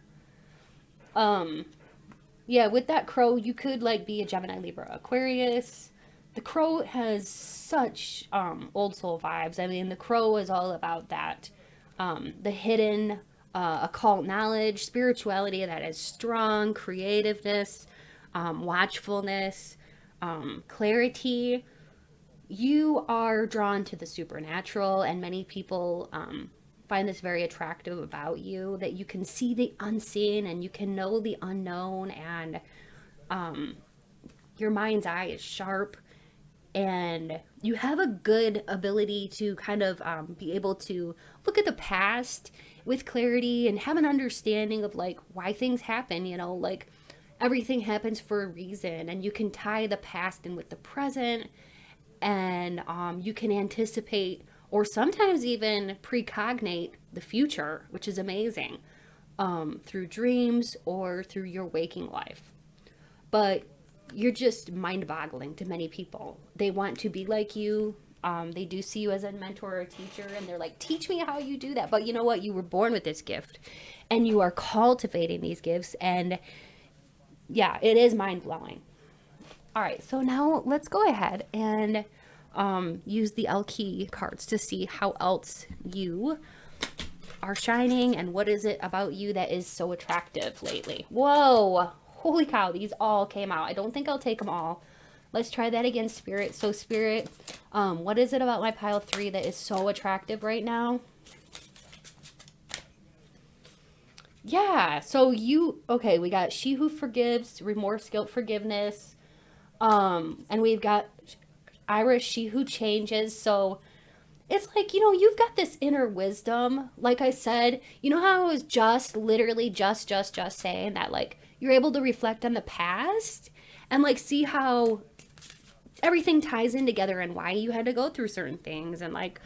Yeah, with that crow, you could like be a Gemini, Libra, Aquarius. The crow has such old soul vibes. I mean, the crow is all about that. The hidden occult knowledge, spirituality that is strong, creativeness, watchfulness, clarity. You are drawn to the supernatural, and many people find this very attractive about you, that you can see the unseen and you can know the unknown, and your mind's eye is sharp, and you have a good ability to kind of be able to look at the past with clarity and have an understanding of like why things happen, you know, like everything happens for a reason, and you can tie the past in with the present, and you can anticipate or sometimes even precognate the future, which is amazing, through dreams or through your waking life. But you're just mind-boggling to many people. They want to be like you. They do see you as a mentor or a teacher, and they're like, teach me how you do that. But you know what? You were born with this gift, and you are cultivating these gifts. And yeah, it is mind-blowing. All right, so now let's go ahead and use the L-Key cards to see how else you are shining, and what is it about you that is so attractive lately. Whoa, holy cow, these all came out. I don't think I'll take them all. Let's try that again, Spirit. So Spirit, what is it about my pile 3 that is so attractive right now? Yeah, so okay, we got She Who Forgives, Remorse, Guilt, Forgiveness. And we've got Iris, She Who Changes. So it's like, you know, you've got this inner wisdom. Like I said, you know how I was just literally just saying that, like, you're able to reflect on the past and like see how everything ties in together and why you had to go through certain things, and like,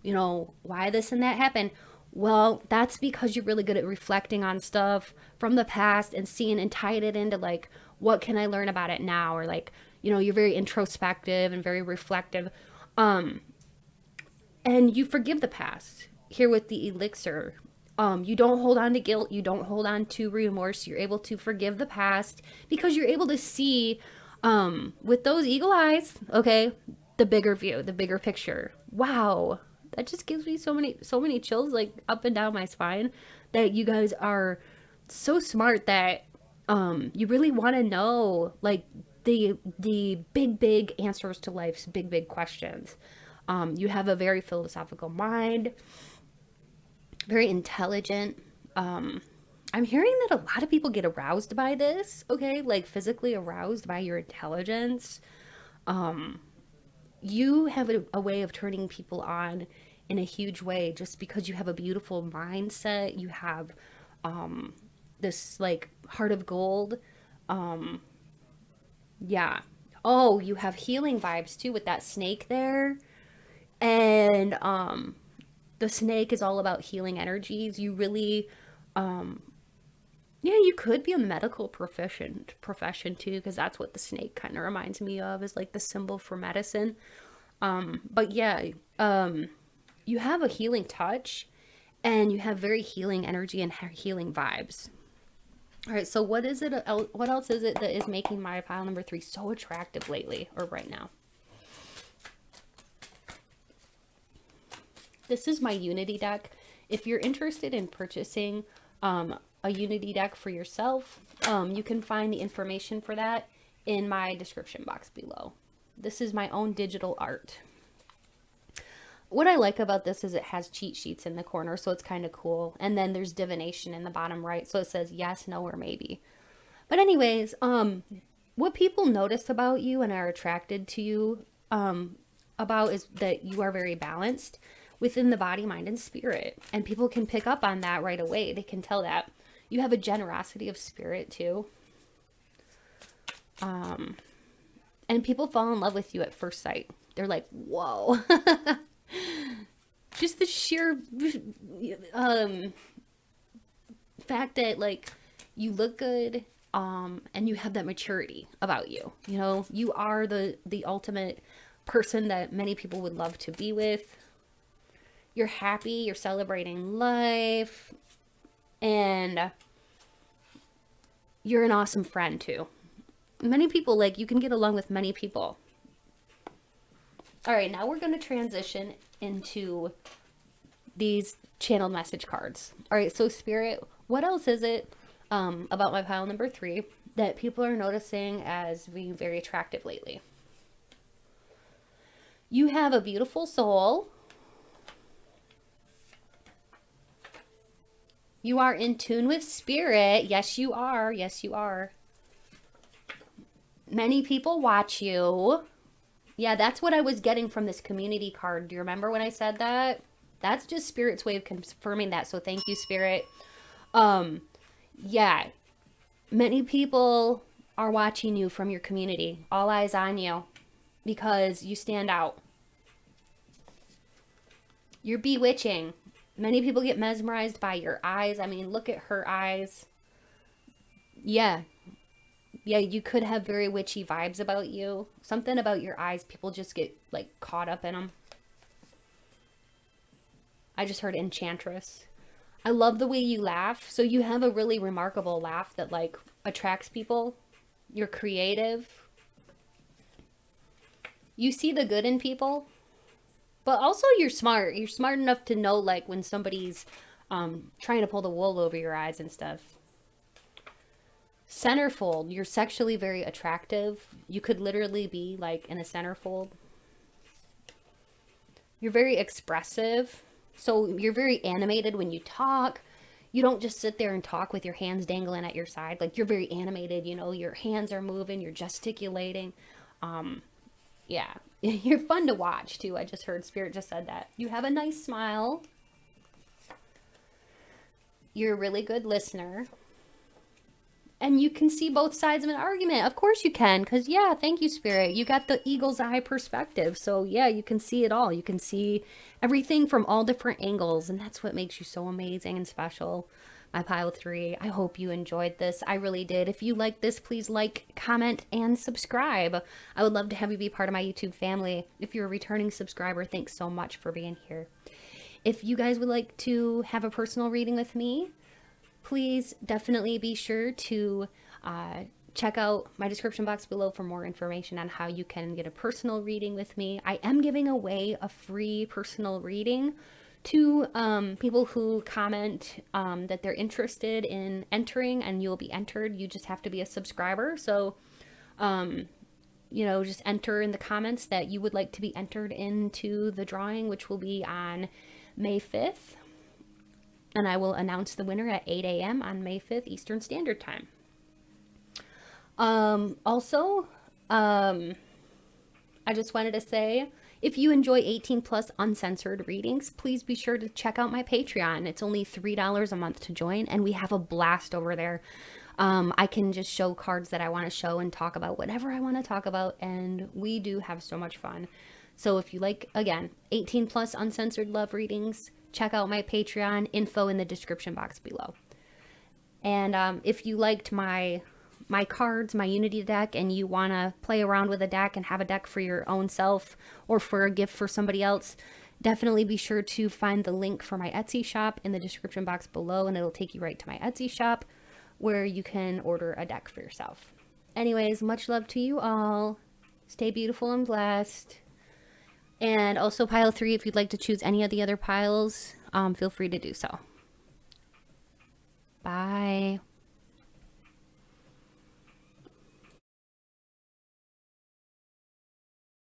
you know, why this and that happened. Well, that's because you're really good at reflecting on stuff from the past and seeing and tying it into like, what can I learn about it now? Or like, you know, you're very introspective and very reflective. And you forgive the past. Here with the elixir, you don't hold on to guilt. You don't hold on to remorse. You're able to forgive the past because you're able to see, with those eagle eyes, okay, the bigger view, the bigger picture. Wow. That just gives me so many chills, like up and down my spine, that you guys are so smart that you really want to know like the big answers to life's big questions. You have a very philosophical mind. very intelligent. I'm hearing that a lot of people get aroused by this, okay? Like physically aroused by your intelligence. You have a way of turning people on in a huge way just because you have a beautiful mindset. You have this like heart of gold. Yeah. Oh, you have healing vibes too with that snake there. And the snake is all about healing energies. You really yeah, you could be a medical profession too, because that's what the snake kind of reminds me of, is like the symbol for medicine. But yeah, you have a healing touch, and you have very healing energy and healing vibes. All right, so what is it? What else is it that is making my pile number 3 so attractive lately or right now? This is my Unity deck. If you're interested in purchasing a Unity deck for yourself, you can find the information for that in my description box below. This is my own digital art. What I like about this is it has cheat sheets in the corner, so it's kind of cool. And then there's divination in the bottom right, so it says yes, no, or maybe. But anyways, what people notice about you and are attracted to you about is that you are very balanced within the body, mind, and spirit. And people can pick up on that right away. They can tell that. You have a generosity of spirit too. And people fall in love with you at first sight. They're like, whoa. Just the sheer fact that like you look good and you have that maturity about you. You know, you are the ultimate person that many people would love to be with. You're happy, you're celebrating life, and you're an awesome friend too. Many people, like, you can get along with many people. All right, now we're going to transition into these channeled message cards. All right, so Spirit, what else is it about my pile number 3 that people are noticing as being very attractive lately? You have a beautiful soul. You are in tune with spirit. Yes, you are. Yes, you are. Many people watch you. Yeah, that's what I was getting from this community card. Do you remember when I said that? That's just Spirit's way of confirming that. So thank you, Spirit. Yeah, many people are watching you from your community. All eyes on you because you stand out. You're bewitching. Many people get mesmerized by your eyes. I mean, look at her eyes. Yeah. Yeah, you could have very witchy vibes about you. Something about your eyes, people just get like caught up in them. I just heard enchantress. I love the way you laugh. So you have a really remarkable laugh that like attracts people. You're creative. You see the good in people. But also you're smart. You're smart enough to know like when somebody's trying to pull the wool over your eyes and stuff. Centerfold. You're sexually very attractive. You could literally be like in a centerfold. You're very expressive. So you're very animated when you talk. You don't just sit there and talk with your hands dangling at your side. Like you're very animated, you know, your hands are moving, you're gesticulating. Yeah, you're fun to watch too. I just heard Spirit just said that. You have a nice smile. You're a really good listener. And you can see both sides of an argument. Of course you can, because yeah, thank you, Spirit. You got the eagle's eye perspective. So yeah, you can see it all. You can see everything from all different angles. And that's what makes you so amazing and special. My pile 3. I hope you enjoyed this. I really did. If you like this, please like, comment, and subscribe. I would love to have you be part of my YouTube family. If you're a returning subscriber, thanks so much for being here. If you guys would like to have a personal reading with me, please definitely be sure to check out my description box below for more information on how you can get a personal reading with me. I am giving away a free personal reading to people who comment that they're interested in entering, and you'll be entered. You just have to be a subscriber. So, you know, just enter in the comments that you would like to be entered into the drawing, which will be on May 5th. And I will announce the winner at 8 a.m. on May 5th Eastern Standard Time. Also, I just wanted to say, if you enjoy 18 plus uncensored readings, please be sure to check out my Patreon. It's only $3 a month to join, and we have a blast over there. I can just show cards that I want to show and talk about whatever I want to talk about, and we do have so much fun. So if you like, again, 18 plus uncensored love readings, check out my Patreon, info in the description box below. And if you liked my cards, my Unity deck, and you want to play around with a deck and have a deck for your own self or for a gift for somebody else, definitely be sure to find the link for my Etsy shop in the description box below, and it'll take you right to my Etsy shop where you can order a deck for yourself. Anyways, much love to you all. Stay beautiful and blessed. And also pile 3, if you'd like to choose any of the other piles, feel free to do so. Bye.